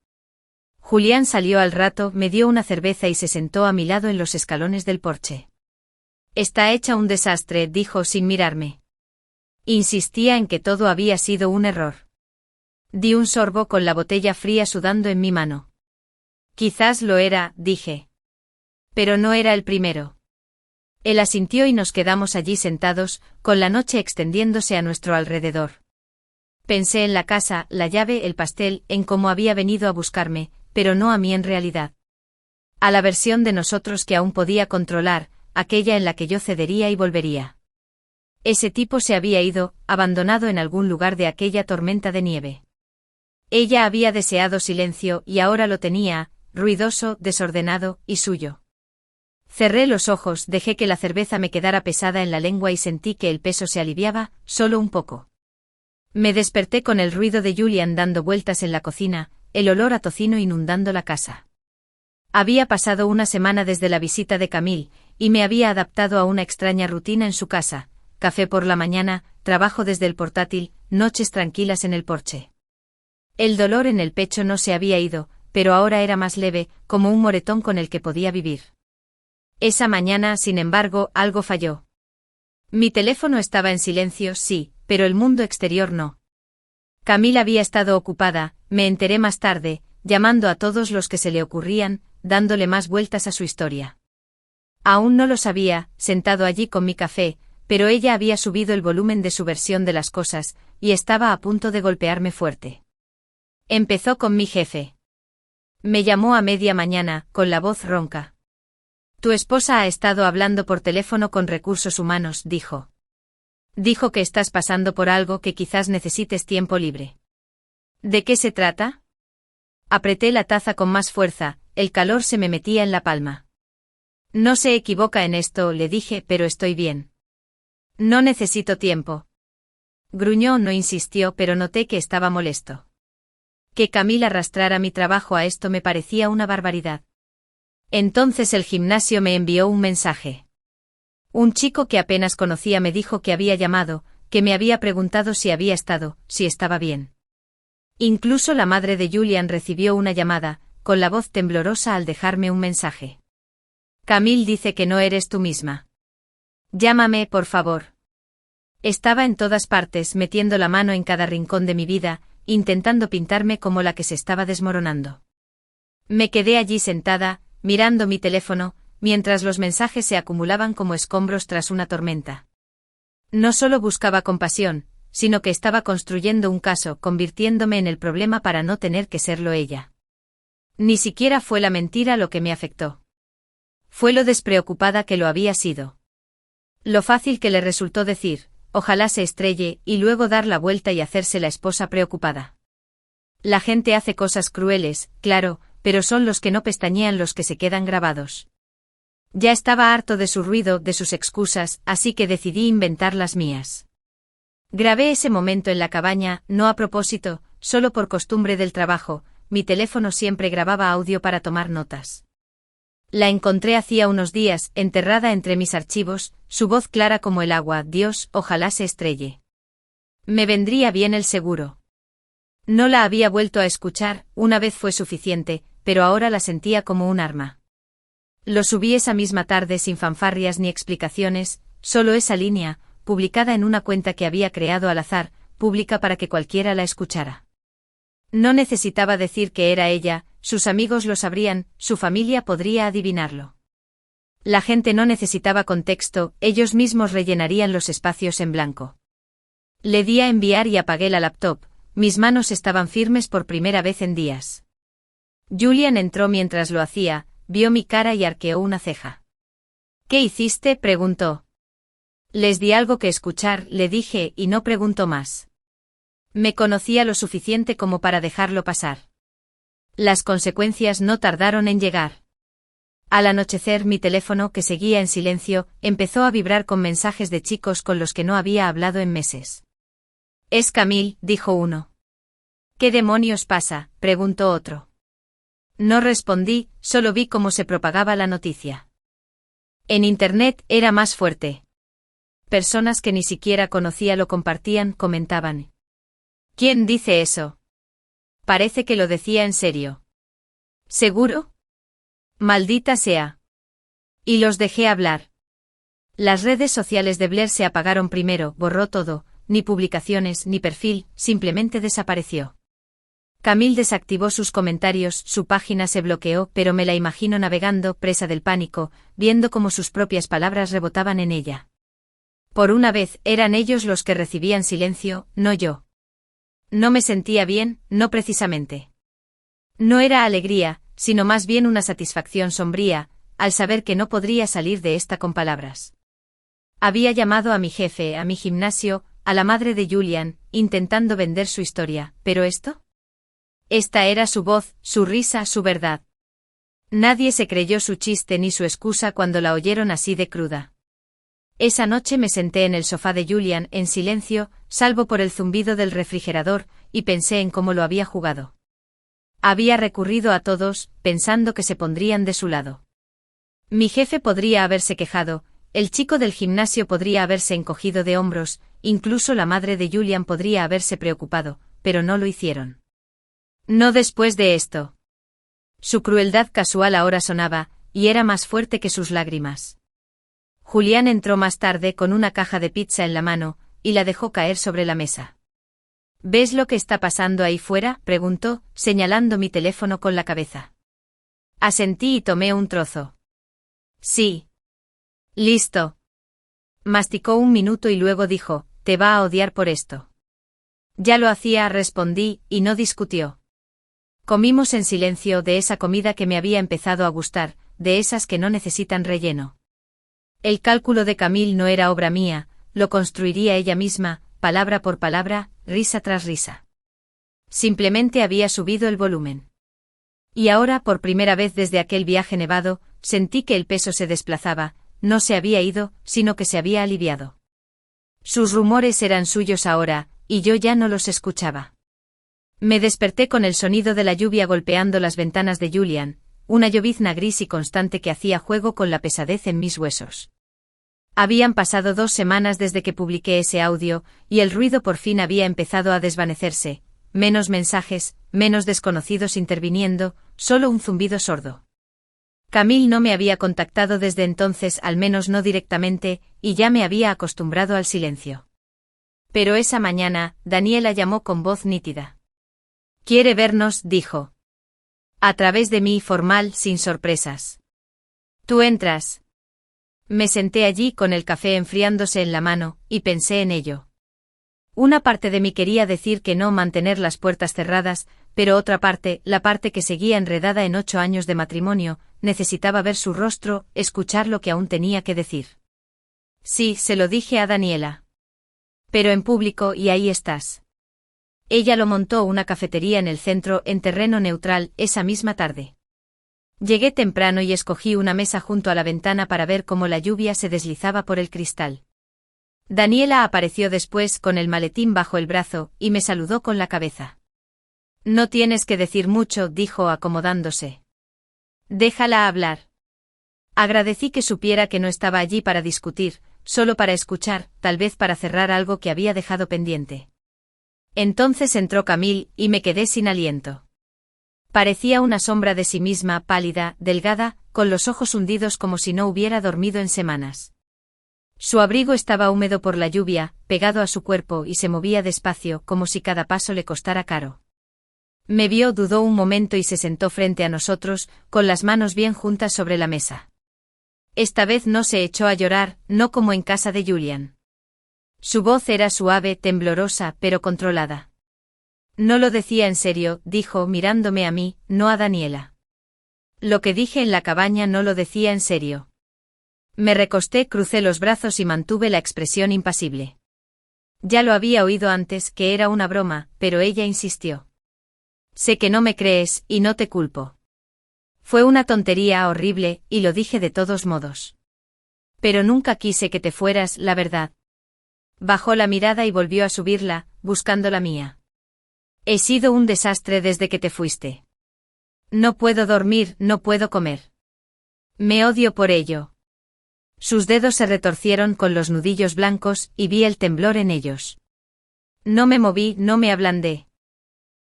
Julián salió al rato, me dio una cerveza y se sentó a mi lado en los escalones del porche. Está hecha un desastre, dijo sin mirarme. Insistía en que todo había sido un error. Di un sorbo con la botella fría sudando en mi mano. Quizás lo era, dije. Pero no era el primero. Él asintió y nos quedamos allí sentados, con la noche extendiéndose a nuestro alrededor. Pensé en la casa, la llave, el pastel, en cómo había venido a buscarme, pero no a mí en realidad. A la versión de nosotros que aún podía controlar, aquella en la que yo cedería y volvería. Ese tipo se había ido, abandonado en algún lugar de aquella tormenta de nieve. Ella había deseado silencio y ahora lo tenía, ruidoso, desordenado, y suyo. Cerré los ojos, dejé que la cerveza me quedara pesada en la lengua y sentí que el peso se aliviaba, solo un poco. Me desperté con el ruido de Julián dando vueltas en la cocina, el olor a tocino inundando la casa. Había pasado una semana desde la visita de Camille, y me había adaptado a una extraña rutina en su casa: café por la mañana, trabajo desde el portátil, noches tranquilas en el porche. El dolor en el pecho no se había ido, pero ahora era más leve, como un moretón con el que podía vivir. Esa mañana, sin embargo, algo falló. Mi teléfono estaba en silencio, sí, pero el mundo exterior no. Camille había estado ocupada, me enteré más tarde, llamando a todos los que se le ocurrían, dándole más vueltas a su historia. Aún no lo sabía, sentado allí con mi café, pero ella había subido el volumen de su versión de las cosas, y estaba a punto de golpearme fuerte. Empezó con mi jefe. Me llamó a media mañana, con la voz ronca. Tu esposa ha estado hablando por teléfono con recursos humanos, dijo. Dijo que estás pasando por algo, que quizás necesites tiempo libre. ¿De qué se trata? Apreté la taza con más fuerza, el calor se me metía en la palma. No se equivoca en esto, le dije, pero estoy bien. No necesito tiempo. Gruñó, no insistió, pero noté que estaba molesto. Que Camille arrastrara mi trabajo a esto me parecía una barbaridad. Entonces el gimnasio me envió un mensaje. Un chico que apenas conocía me dijo que había llamado, que me había preguntado si había estado, si estaba bien. Incluso la madre de Julián recibió una llamada, con la voz temblorosa al dejarme un mensaje. Camille dice que no eres tú misma. Llámame, por favor. Estaba en todas partes, metiendo la mano en cada rincón de mi vida, intentando pintarme como la que se estaba desmoronando. Me quedé allí sentada, mirando mi teléfono, mientras los mensajes se acumulaban como escombros tras una tormenta. No solo buscaba compasión, sino que estaba construyendo un caso, convirtiéndome en el problema para no tener que serlo ella. Ni siquiera fue la mentira lo que me afectó. Fue lo despreocupada que lo había sido. Lo fácil que le resultó decir, ojalá se estrelle, y luego dar la vuelta y hacerse la esposa preocupada. La gente hace cosas crueles, claro, pero son los que no pestañean los que se quedan grabados. Ya estaba harto de su ruido, de sus excusas, así que decidí inventar las mías. Grabé ese momento en la cabaña, no a propósito, solo por costumbre del trabajo, mi teléfono siempre grababa audio para tomar notas. La encontré hacía unos días, enterrada entre mis archivos, su voz clara como el agua, Dios, ojalá se estrelle. Me vendría bien el seguro. No la había vuelto a escuchar, una vez fue suficiente, pero ahora la sentía como un arma. Lo subí esa misma tarde sin fanfarrias ni explicaciones, solo esa línea, publicada en una cuenta que había creado al azar, pública para que cualquiera la escuchara. No necesitaba decir que era ella, sus amigos lo sabrían, su familia podría adivinarlo. La gente no necesitaba contexto, ellos mismos rellenarían los espacios en blanco. Le di a enviar y apagué la laptop, mis manos estaban firmes por primera vez en días. Julián entró mientras lo hacía, vio mi cara y arqueó una ceja. ¿Qué hiciste?, preguntó. Les di algo que escuchar, le dije, y no preguntó más. Me conocía lo suficiente como para dejarlo pasar. Las consecuencias no tardaron en llegar. Al anochecer mi teléfono, que seguía en silencio, empezó a vibrar con mensajes de chicos con los que no había hablado en meses. «Es Camille», dijo uno. «¿Qué demonios pasa?», preguntó otro. No respondí, solo vi cómo se propagaba la noticia. En Internet era más fuerte. Personas que ni siquiera conocía lo compartían, comentaban. «¿Quién dice eso? Parece que lo decía en serio». «¿Seguro? Maldita sea». Y los dejé hablar. Las redes sociales de Blair se apagaron primero, borró todo, ni publicaciones ni perfil, simplemente desapareció. Camille desactivó sus comentarios, su página se bloqueó, pero me la imagino navegando, presa del pánico, viendo cómo sus propias palabras rebotaban en ella. Por una vez, eran ellos los que recibían silencio, no yo. No me sentía bien, no precisamente. No era alegría, sino más bien una satisfacción sombría, al saber que no podría salir de esta con palabras. Había llamado a mi jefe, a mi gimnasio, a la madre de Julian, intentando vender su historia, ¿pero esto? Esta era su voz, su risa, su verdad. Nadie se creyó su chiste ni su excusa cuando la oyeron así de cruda. Esa noche me senté en el sofá de Julian, en silencio, salvo por el zumbido del refrigerador, y pensé en cómo lo había jugado. Había recurrido a todos, pensando que se pondrían de su lado. Mi jefe podría haberse quejado, el chico del gimnasio podría haberse encogido de hombros, incluso la madre de Julian podría haberse preocupado, pero no lo hicieron. No después de esto. Su crueldad casual ahora sonaba, y era más fuerte que sus lágrimas. Julián entró más tarde con una caja de pizza en la mano, y la dejó caer sobre la mesa. ¿Ves lo que está pasando ahí fuera?, preguntó, señalando mi teléfono con la cabeza. Asentí y tomé un trozo. Sí. Listo. Masticó un minuto y luego dijo, «Te va a odiar por esto». Ya lo hacía, respondí, y no discutió. Comimos en silencio de esa comida que me había empezado a gustar, de esas que no necesitan relleno. El cálculo de Camille no era obra mía, lo construiría ella misma, palabra por palabra, risa tras risa. Simplemente había subido el volumen. Y ahora, por primera vez desde aquel viaje nevado, sentí que el peso se desplazaba, no se había ido, sino que se había aliviado. Sus rumores eran suyos ahora, y yo ya no los escuchaba. Me desperté con el sonido de la lluvia golpeando las ventanas de Julian, una llovizna gris y constante que hacía juego con la pesadez en mis huesos. Habían pasado 2 semanas desde que publiqué ese audio, y el ruido por fin había empezado a desvanecerse, menos mensajes, menos desconocidos interviniendo, solo un zumbido sordo. Camille no me había contactado desde entonces, al menos no directamente, y ya me había acostumbrado al silencio. Pero esa mañana, Daniela llamó con voz nítida. «Quiere vernos», dijo. A través de mí, formal, sin sorpresas. «¿Tú entras?» Me senté allí con el café enfriándose en la mano, y pensé en ello. Una parte de mí quería decir que no, mantener las puertas cerradas, pero otra parte, la parte que seguía enredada en 8 años de matrimonio, necesitaba ver su rostro, escuchar lo que aún tenía que decir. Sí, se lo dije a Daniela. Pero en público, y ahí estás. Ella lo montó una cafetería en el centro, en terreno neutral, esa misma tarde. Llegué temprano y escogí una mesa junto a la ventana para ver cómo la lluvia se deslizaba por el cristal. Daniela apareció después con el maletín bajo el brazo, y me saludó con la cabeza. «No tienes que decir mucho», dijo acomodándose. «Déjala hablar». Agradecí que supiera que no estaba allí para discutir, solo para escuchar, tal vez para cerrar algo que había dejado pendiente. Entonces entró Camille, y me quedé sin aliento. Parecía una sombra de sí misma, pálida, delgada, con los ojos hundidos como si no hubiera dormido en semanas. Su abrigo estaba húmedo por la lluvia, pegado a su cuerpo, y se movía despacio, como si cada paso le costara caro. Me vio, dudó un momento y se sentó frente a nosotros, con las manos bien juntas sobre la mesa. Esta vez no se echó a llorar, no como en casa de Julian. Su voz era suave, temblorosa, pero controlada. «No lo decía en serio», dijo, mirándome a mí, no a Daniela. «Lo que dije en la cabaña no lo decía en serio». Me recosté, crucé los brazos y mantuve la expresión impasible. Ya lo había oído antes, que era una broma, pero ella insistió. «Sé que no me crees, y no te culpo. Fue una tontería horrible, y lo dije de todos modos. Pero nunca quise que te fueras, la verdad. Bajó la mirada y volvió a subirla, buscando la mía. He sido un desastre desde que te fuiste. No puedo dormir, no puedo comer. Me odio por ello. Sus dedos se retorcieron con los nudillos blancos y vi el temblor en ellos. No me moví, no me ablandé.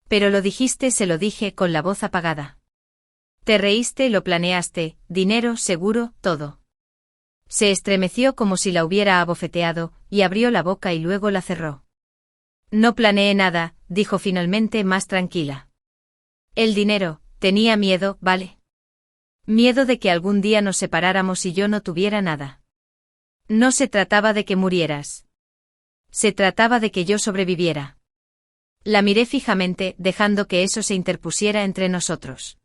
Pero lo dijiste, se lo dije con la voz apagada. Te reíste, lo planeaste, dinero, seguro, todo. Se estremeció como si la hubiera abofeteado, y abrió la boca y luego la cerró. No planeé nada, dijo finalmente más tranquila. El dinero, tenía miedo, ¿vale? Miedo de que algún día nos separáramos y yo no tuviera nada. No se trataba de que murieras. Se trataba de que yo sobreviviera. La miré fijamente, dejando que eso se interpusiera entre nosotros.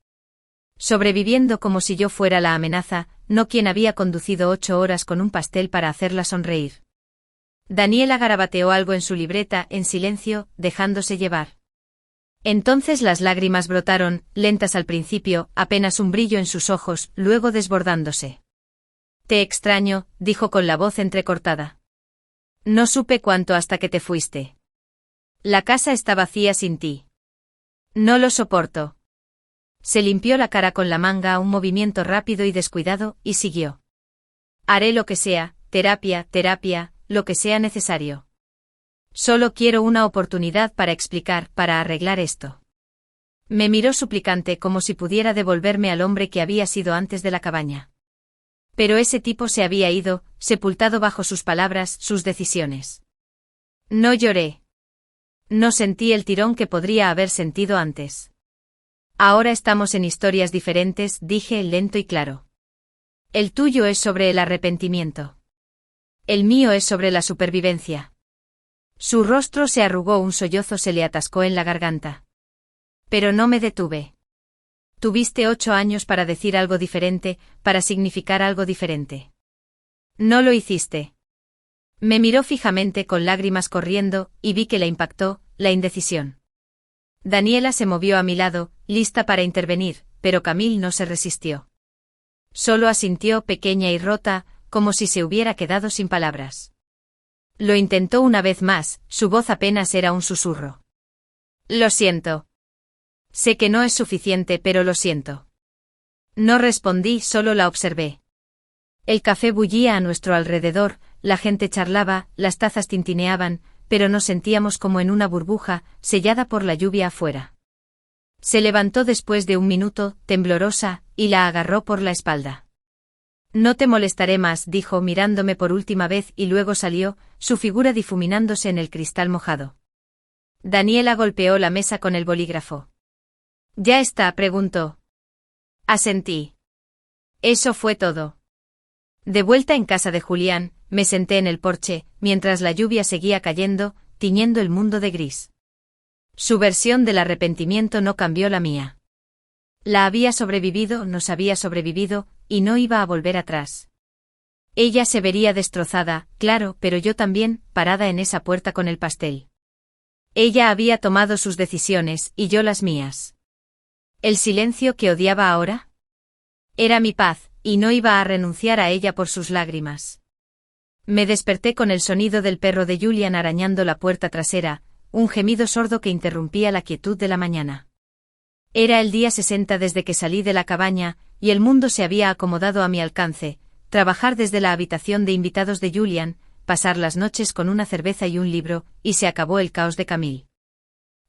Sobreviviendo como si yo fuera la amenaza, no quien había conducido 8 horas con un pastel para hacerla sonreír. Daniela garabateó algo en su libreta, en silencio, dejándose llevar. Entonces las lágrimas brotaron, lentas al principio, apenas un brillo en sus ojos, luego desbordándose. Te extraño, dijo con la voz entrecortada. No supe cuánto hasta que te fuiste. La casa está vacía sin ti. No lo soporto. Se limpió la cara con la manga, un movimiento rápido y descuidado, y siguió. Haré lo que sea, terapia, lo que sea necesario. Solo quiero una oportunidad para explicar, para arreglar esto. Me miró suplicante como si pudiera devolverme al hombre que había sido antes de la cabaña. Pero ese tipo se había ido, sepultado bajo sus palabras, sus decisiones. No lloré. No sentí el tirón que podría haber sentido antes. Ahora estamos en historias diferentes, dije lento y claro. El tuyo es sobre el arrepentimiento. El mío es sobre la supervivencia. Su rostro se arrugó, un sollozo se le atascó en la garganta. Pero no me detuve. Tuviste 8 años para decir algo diferente, para significar algo diferente. No lo hiciste. Me miró fijamente con lágrimas corriendo, y vi que la impactó, la indecisión. Daniela se movió a mi lado, lista para intervenir, pero Camille no se resistió. Solo asintió, pequeña y rota, como si se hubiera quedado sin palabras. Lo intentó una vez más, su voz apenas era un susurro. Lo siento. Sé que no es suficiente, pero lo siento. No respondí, solo la observé. El café bullía a nuestro alrededor, la gente charlaba, las tazas tintineaban, pero nos sentíamos como en una burbuja, sellada por la lluvia afuera. Se levantó después de un minuto, temblorosa, y la agarró por la espalda. No te molestaré más, dijo mirándome por última vez y luego salió, su figura difuminándose en el cristal mojado. Daniela golpeó la mesa con el bolígrafo. ¿Ya está?, preguntó. Asentí. Eso fue todo. De vuelta en casa de Julián, me senté en el porche, mientras la lluvia seguía cayendo, tiñendo el mundo de gris. Su versión del arrepentimiento no cambió la mía. La había sobrevivido, nos había sobrevivido, y no iba a volver atrás. Ella se vería destrozada, claro, pero yo también, parada en esa puerta con el pastel. Ella había tomado sus decisiones, y yo las mías. ¿El silencio que odiaba ahora? Era mi paz, y no iba a renunciar a ella por sus lágrimas. Me desperté con el sonido del perro de Julian arañando la puerta trasera, un gemido sordo que interrumpía la quietud de la mañana. Era el día 60 desde que salí de la cabaña, y el mundo se había acomodado a mi alcance, trabajar desde la habitación de invitados de Julian, pasar las noches con una cerveza y un libro, y se acabó el caos de Camille.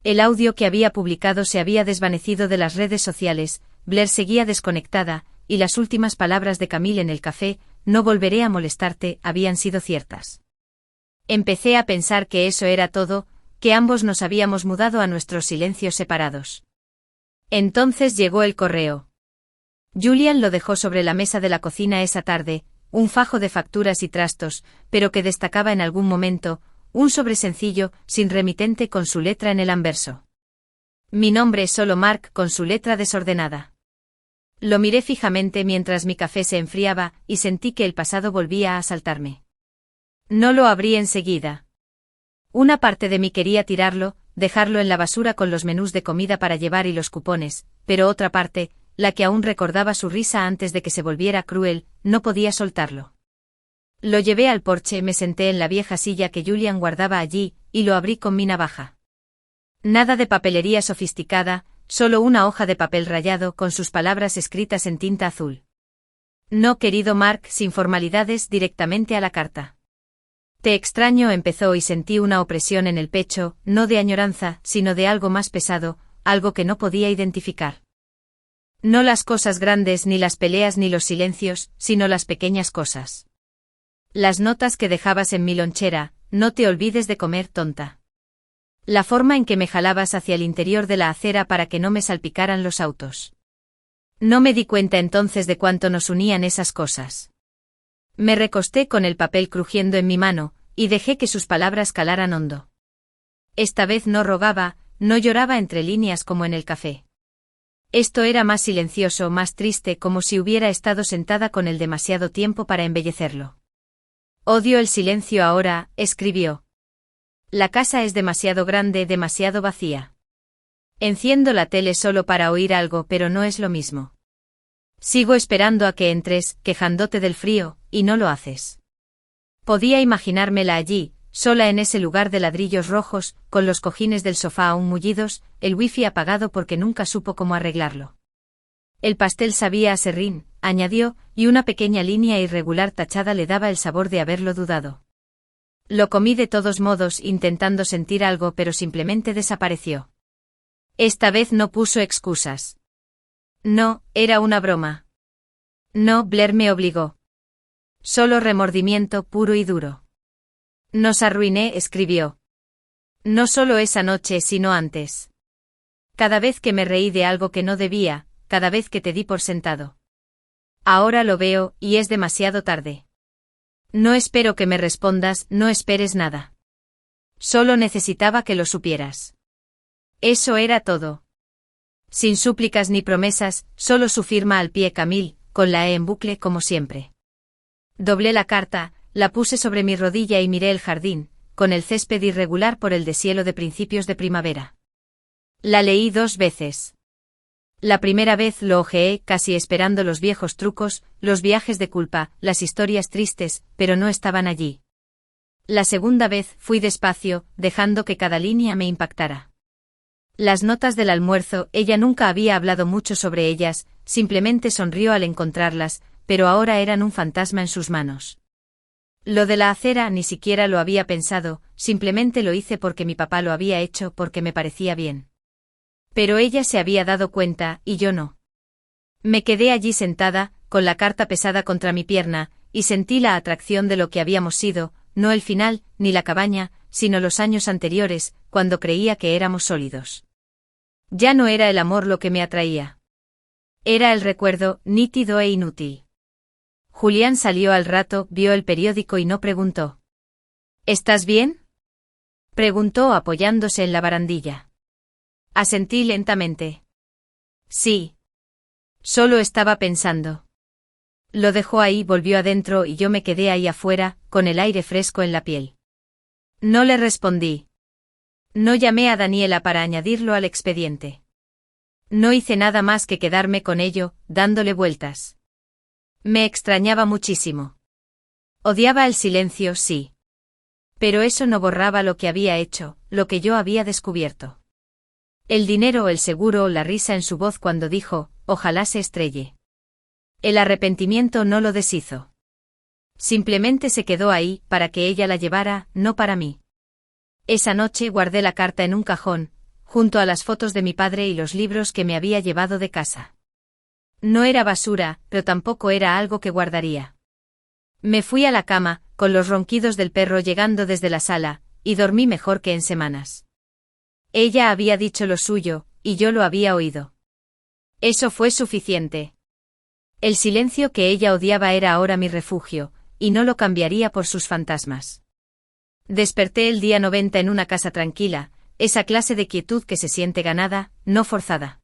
El audio que había publicado se había desvanecido de las redes sociales, Blair seguía desconectada, y las últimas palabras de Camille en el café, no volveré a molestarte, habían sido ciertas. Empecé a pensar que eso era todo, que ambos nos habíamos mudado a nuestros silencios separados. Entonces llegó el correo. Julian lo dejó sobre la mesa de la cocina esa tarde, un fajo de facturas y trastos, pero que destacaba en algún momento, un sobre sencillo, sin remitente con su letra en el anverso. Mi nombre es solo Mark con su letra desordenada. Lo miré fijamente mientras mi café se enfriaba, y sentí que el pasado volvía a asaltarme. No lo abrí enseguida. Una parte de mí quería tirarlo, dejarlo en la basura con los menús de comida para llevar y los cupones, pero otra parte, la que aún recordaba su risa antes de que se volviera cruel, no podía soltarlo. Lo llevé al porche, me senté en la vieja silla que Julian guardaba allí, y lo abrí con mi navaja. Nada de papelería sofisticada, solo una hoja de papel rayado con sus palabras escritas en tinta azul. No, querido Mark, sin formalidades, directamente a la carta. Te extraño, empezó, y sentí una opresión en el pecho, no de añoranza, sino de algo más pesado, algo que no podía identificar. No las cosas grandes, ni las peleas, ni los silencios, sino las pequeñas cosas. Las notas que dejabas en mi lonchera, no te olvides de comer, tonta. La forma en que me jalabas hacia el interior de la acera para que no me salpicaran los autos. No me di cuenta entonces de cuánto nos unían esas cosas. Me recosté con el papel crujiendo en mi mano, y dejé que sus palabras calaran hondo. Esta vez no rogaba, no lloraba entre líneas como en el café. Esto era más silencioso, más triste, como si hubiera estado sentada con él demasiado tiempo para embellecerlo. Odio el silencio ahora, escribió. La casa es demasiado grande, demasiado vacía. Enciendo la tele solo para oír algo, pero no es lo mismo. Sigo esperando a que entres, quejándote del frío, y no lo haces. Podía imaginármela allí, sola en ese lugar de ladrillos rojos, con los cojines del sofá aún mullidos, el wifi apagado porque nunca supo cómo arreglarlo. El pastel sabía a serrín, añadió, y una pequeña línea irregular tachada le daba el sabor de haberlo dudado. Lo comí de todos modos, intentando sentir algo, pero simplemente desapareció. Esta vez no puso excusas. No, era una broma. No, Blair me obligó. Solo remordimiento puro y duro. Nos arruiné, escribió. No solo esa noche, sino antes. Cada vez que me reí de algo que no debía, cada vez que te di por sentado. Ahora lo veo, y es demasiado tarde. No espero que me respondas, no esperes nada. Solo necesitaba que lo supieras. Eso era todo. Sin súplicas ni promesas, solo su firma al pie, Camille, con la E en bucle como siempre. Doblé la carta, la puse sobre mi rodilla y miré el jardín, con el césped irregular por el deshielo de principios de primavera. La leí 2 veces. La primera vez lo hojeé, casi esperando los viejos trucos, los viajes de culpa, las historias tristes, pero no estaban allí. La segunda vez fui despacio, dejando que cada línea me impactara. Las notas del almuerzo, ella nunca había hablado mucho sobre ellas, simplemente sonrió al encontrarlas, pero ahora eran un fantasma en sus manos. Lo de la acera ni siquiera lo había pensado, simplemente lo hice porque mi papá lo había hecho, porque me parecía bien. Pero ella se había dado cuenta, y yo no. Me quedé allí sentada, con la carta pesada contra mi pierna, y sentí la atracción de lo que habíamos sido, no el final, ni la cabaña, sino los años anteriores, cuando creía que éramos sólidos. Ya no era el amor lo que me atraía. Era el recuerdo, nítido e inútil. Julián salió al rato, vio el periódico y no preguntó. ¿Estás bien?, preguntó apoyándose en la barandilla. Asentí lentamente. Sí. Solo estaba pensando. Lo dejó ahí, volvió adentro y yo me quedé ahí afuera, con el aire fresco en la piel. No le respondí. No llamé a Daniela para añadirlo al expediente. No hice nada más que quedarme con ello, dándole vueltas. Me extrañaba muchísimo. Odiaba el silencio, sí. Pero eso no borraba lo que había hecho, lo que yo había descubierto. El dinero, el seguro, la risa en su voz cuando dijo, ojalá se estrelle. El arrepentimiento no lo deshizo. Simplemente se quedó ahí, para que ella la llevara, no para mí. Esa noche guardé la carta en un cajón, junto a las fotos de mi padre y los libros que me había llevado de casa. No era basura, pero tampoco era algo que guardaría. Me fui a la cama, con los ronquidos del perro llegando desde la sala, y dormí mejor que en semanas. Ella había dicho lo suyo, y yo lo había oído. Eso fue suficiente. El silencio que ella odiaba era ahora mi refugio, y no lo cambiaría por sus fantasmas. Desperté el día 90 en una casa tranquila, esa clase de quietud que se siente ganada, no forzada.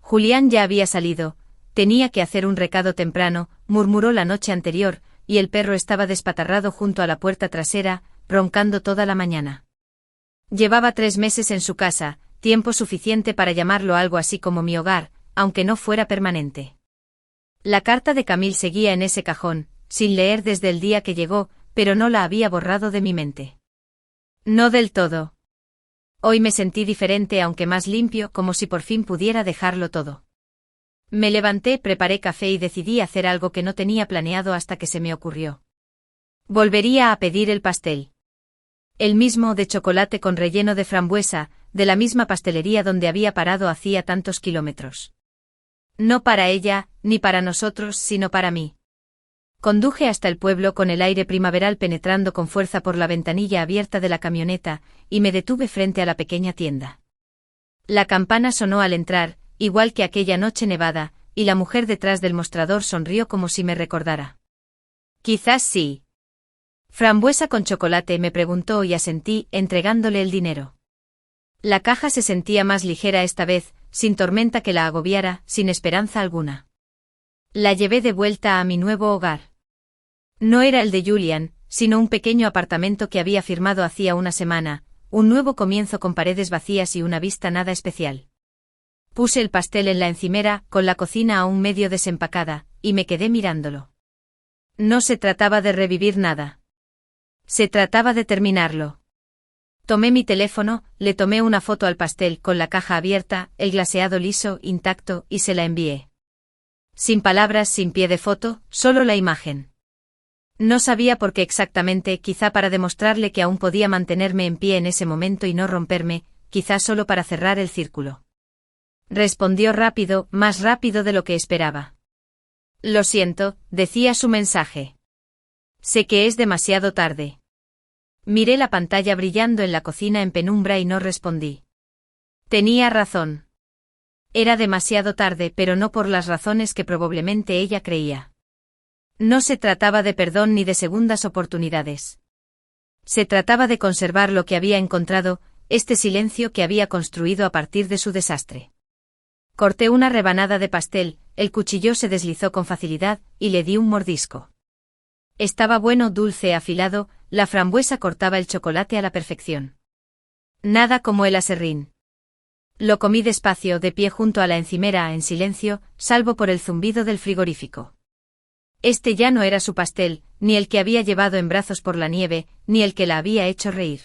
Julián ya había salido, tenía que hacer un recado temprano, murmuró la noche anterior, y el perro estaba despatarrado junto a la puerta trasera, roncando toda la mañana. Llevaba 3 meses en su casa, tiempo suficiente para llamarlo algo así como mi hogar, aunque no fuera permanente. La carta de Camille seguía en ese cajón, sin leer desde el día que llegó, pero no la había borrado de mi mente. No del todo. Hoy me sentí diferente, aunque más limpio, como si por fin pudiera dejarlo todo. Me levanté, preparé café y decidí hacer algo que no tenía planeado hasta que se me ocurrió. Volvería a pedir el pastel. El mismo de chocolate con relleno de frambuesa, de la misma pastelería donde había parado hacía tantos kilómetros. No para ella, ni para nosotros, sino para mí. Conduje hasta el pueblo con el aire primaveral penetrando con fuerza por la ventanilla abierta de la camioneta, y me detuve frente a la pequeña tienda. La campana sonó al entrar, igual que aquella noche nevada, y la mujer detrás del mostrador sonrió como si me recordara. Quizás sí. ¿Frambuesa con chocolate?, me preguntó y asentí, entregándole el dinero. La caja se sentía más ligera esta vez, sin tormenta que la agobiara, sin esperanza alguna. La llevé de vuelta a mi nuevo hogar. No era el de Julian, sino un pequeño apartamento que había firmado hacía una semana, un nuevo comienzo con paredes vacías y una vista nada especial. Puse el pastel en la encimera, con la cocina aún medio desempacada, y me quedé mirándolo. No se trataba de revivir nada. Se trataba de terminarlo. Tomé mi teléfono, le tomé una foto al pastel con la caja abierta, el glaseado liso, intacto, y se la envié. Sin palabras, sin pie de foto, solo la imagen. No sabía por qué exactamente, quizá para demostrarle que aún podía mantenerme en pie en ese momento y no romperme, quizá solo para cerrar el círculo. Respondió rápido, más rápido de lo que esperaba. Lo siento, decía su mensaje. Sé que es demasiado tarde. Miré la pantalla brillando en la cocina en penumbra y no respondí. Tenía razón. Era demasiado tarde, pero no por las razones que probablemente ella creía. No se trataba de perdón ni de segundas oportunidades. Se trataba de conservar lo que había encontrado, este silencio que había construido a partir de su desastre. Corté una rebanada de pastel, el cuchillo se deslizó con facilidad, y le di un mordisco. Estaba bueno, dulce, afilado, la frambuesa cortaba el chocolate a la perfección. Nada como el aserrín. Lo comí despacio, de pie junto a la encimera, en silencio, salvo por el zumbido del frigorífico. Este ya no era su pastel, ni el que había llevado en brazos por la nieve, ni el que la había hecho reír.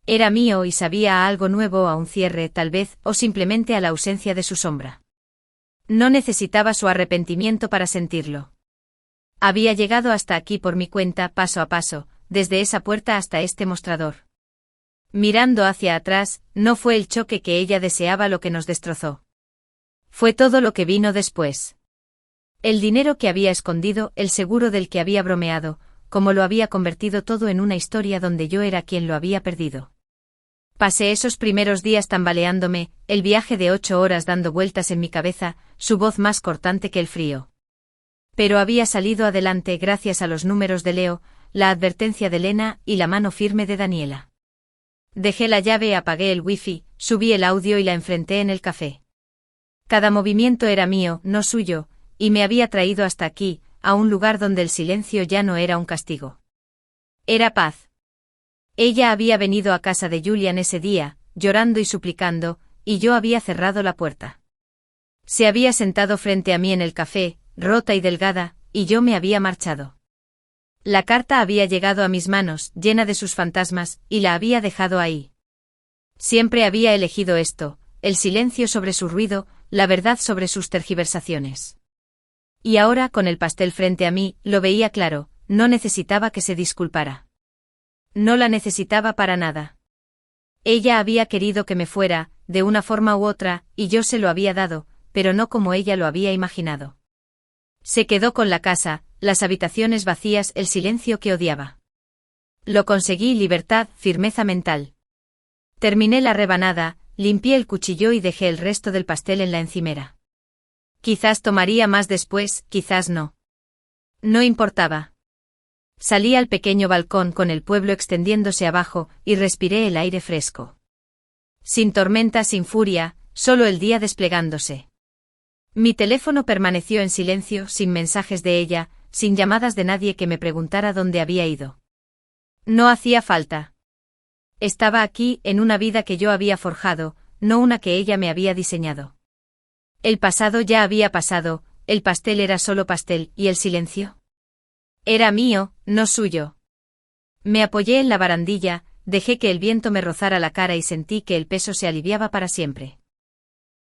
Era mío y sabía a algo nuevo, a un cierre tal vez, o simplemente a la ausencia de su sombra. No necesitaba su arrepentimiento para sentirlo. Había llegado hasta aquí por mi cuenta, paso a paso, desde esa puerta hasta este mostrador. Mirando hacia atrás, no fue el choque que ella deseaba lo que nos destrozó. Fue todo lo que vino después. El dinero que había escondido, el seguro del que había bromeado, como lo había convertido todo en una historia donde yo era quien lo había perdido. Pasé esos primeros días tambaleándome, el viaje de 8 horas dando vueltas en mi cabeza, su voz más cortante que el frío. Pero había salido adelante gracias a los números de Leo, la advertencia de Lena y la mano firme de Daniela. Dejé la llave, apagué el wifi, subí el audio y la enfrenté en el café. Cada movimiento era mío, no suyo, y me había traído hasta aquí, a un lugar donde el silencio ya no era un castigo. Era paz. Ella había venido a casa de Julian ese día, llorando y suplicando, y yo había cerrado la puerta. Se había sentado frente a mí en el café, rota y delgada, y yo me había marchado. La carta había llegado a mis manos, llena de sus fantasmas, y la había dejado ahí. Siempre había elegido esto, el silencio sobre su ruido, la verdad sobre sus tergiversaciones. Y ahora, con el pastel frente a mí, lo veía claro, no necesitaba que se disculpara. No la necesitaba para nada. Ella había querido que me fuera, de una forma u otra, y yo se lo había dado, pero no como ella lo había imaginado. Se quedó con la casa, las habitaciones vacías, el silencio que odiaba. Lo conseguí, libertad, firmeza mental. Terminé la rebanada, limpié el cuchillo y dejé el resto del pastel en la encimera. Quizás tomaría más después, quizás no. No importaba. Salí al pequeño balcón con el pueblo extendiéndose abajo, y respiré el aire fresco. Sin tormenta, sin furia, solo el día desplegándose. Mi teléfono permaneció en silencio, sin mensajes de ella, sin llamadas de nadie que me preguntara dónde había ido. No hacía falta. Estaba aquí, en una vida que yo había forjado, no una que ella me había diseñado. El pasado ya había pasado, el pastel era solo pastel, ¿y el silencio? Era mío, no suyo. Me apoyé en la barandilla, dejé que el viento me rozara la cara y sentí que el peso se aliviaba para siempre.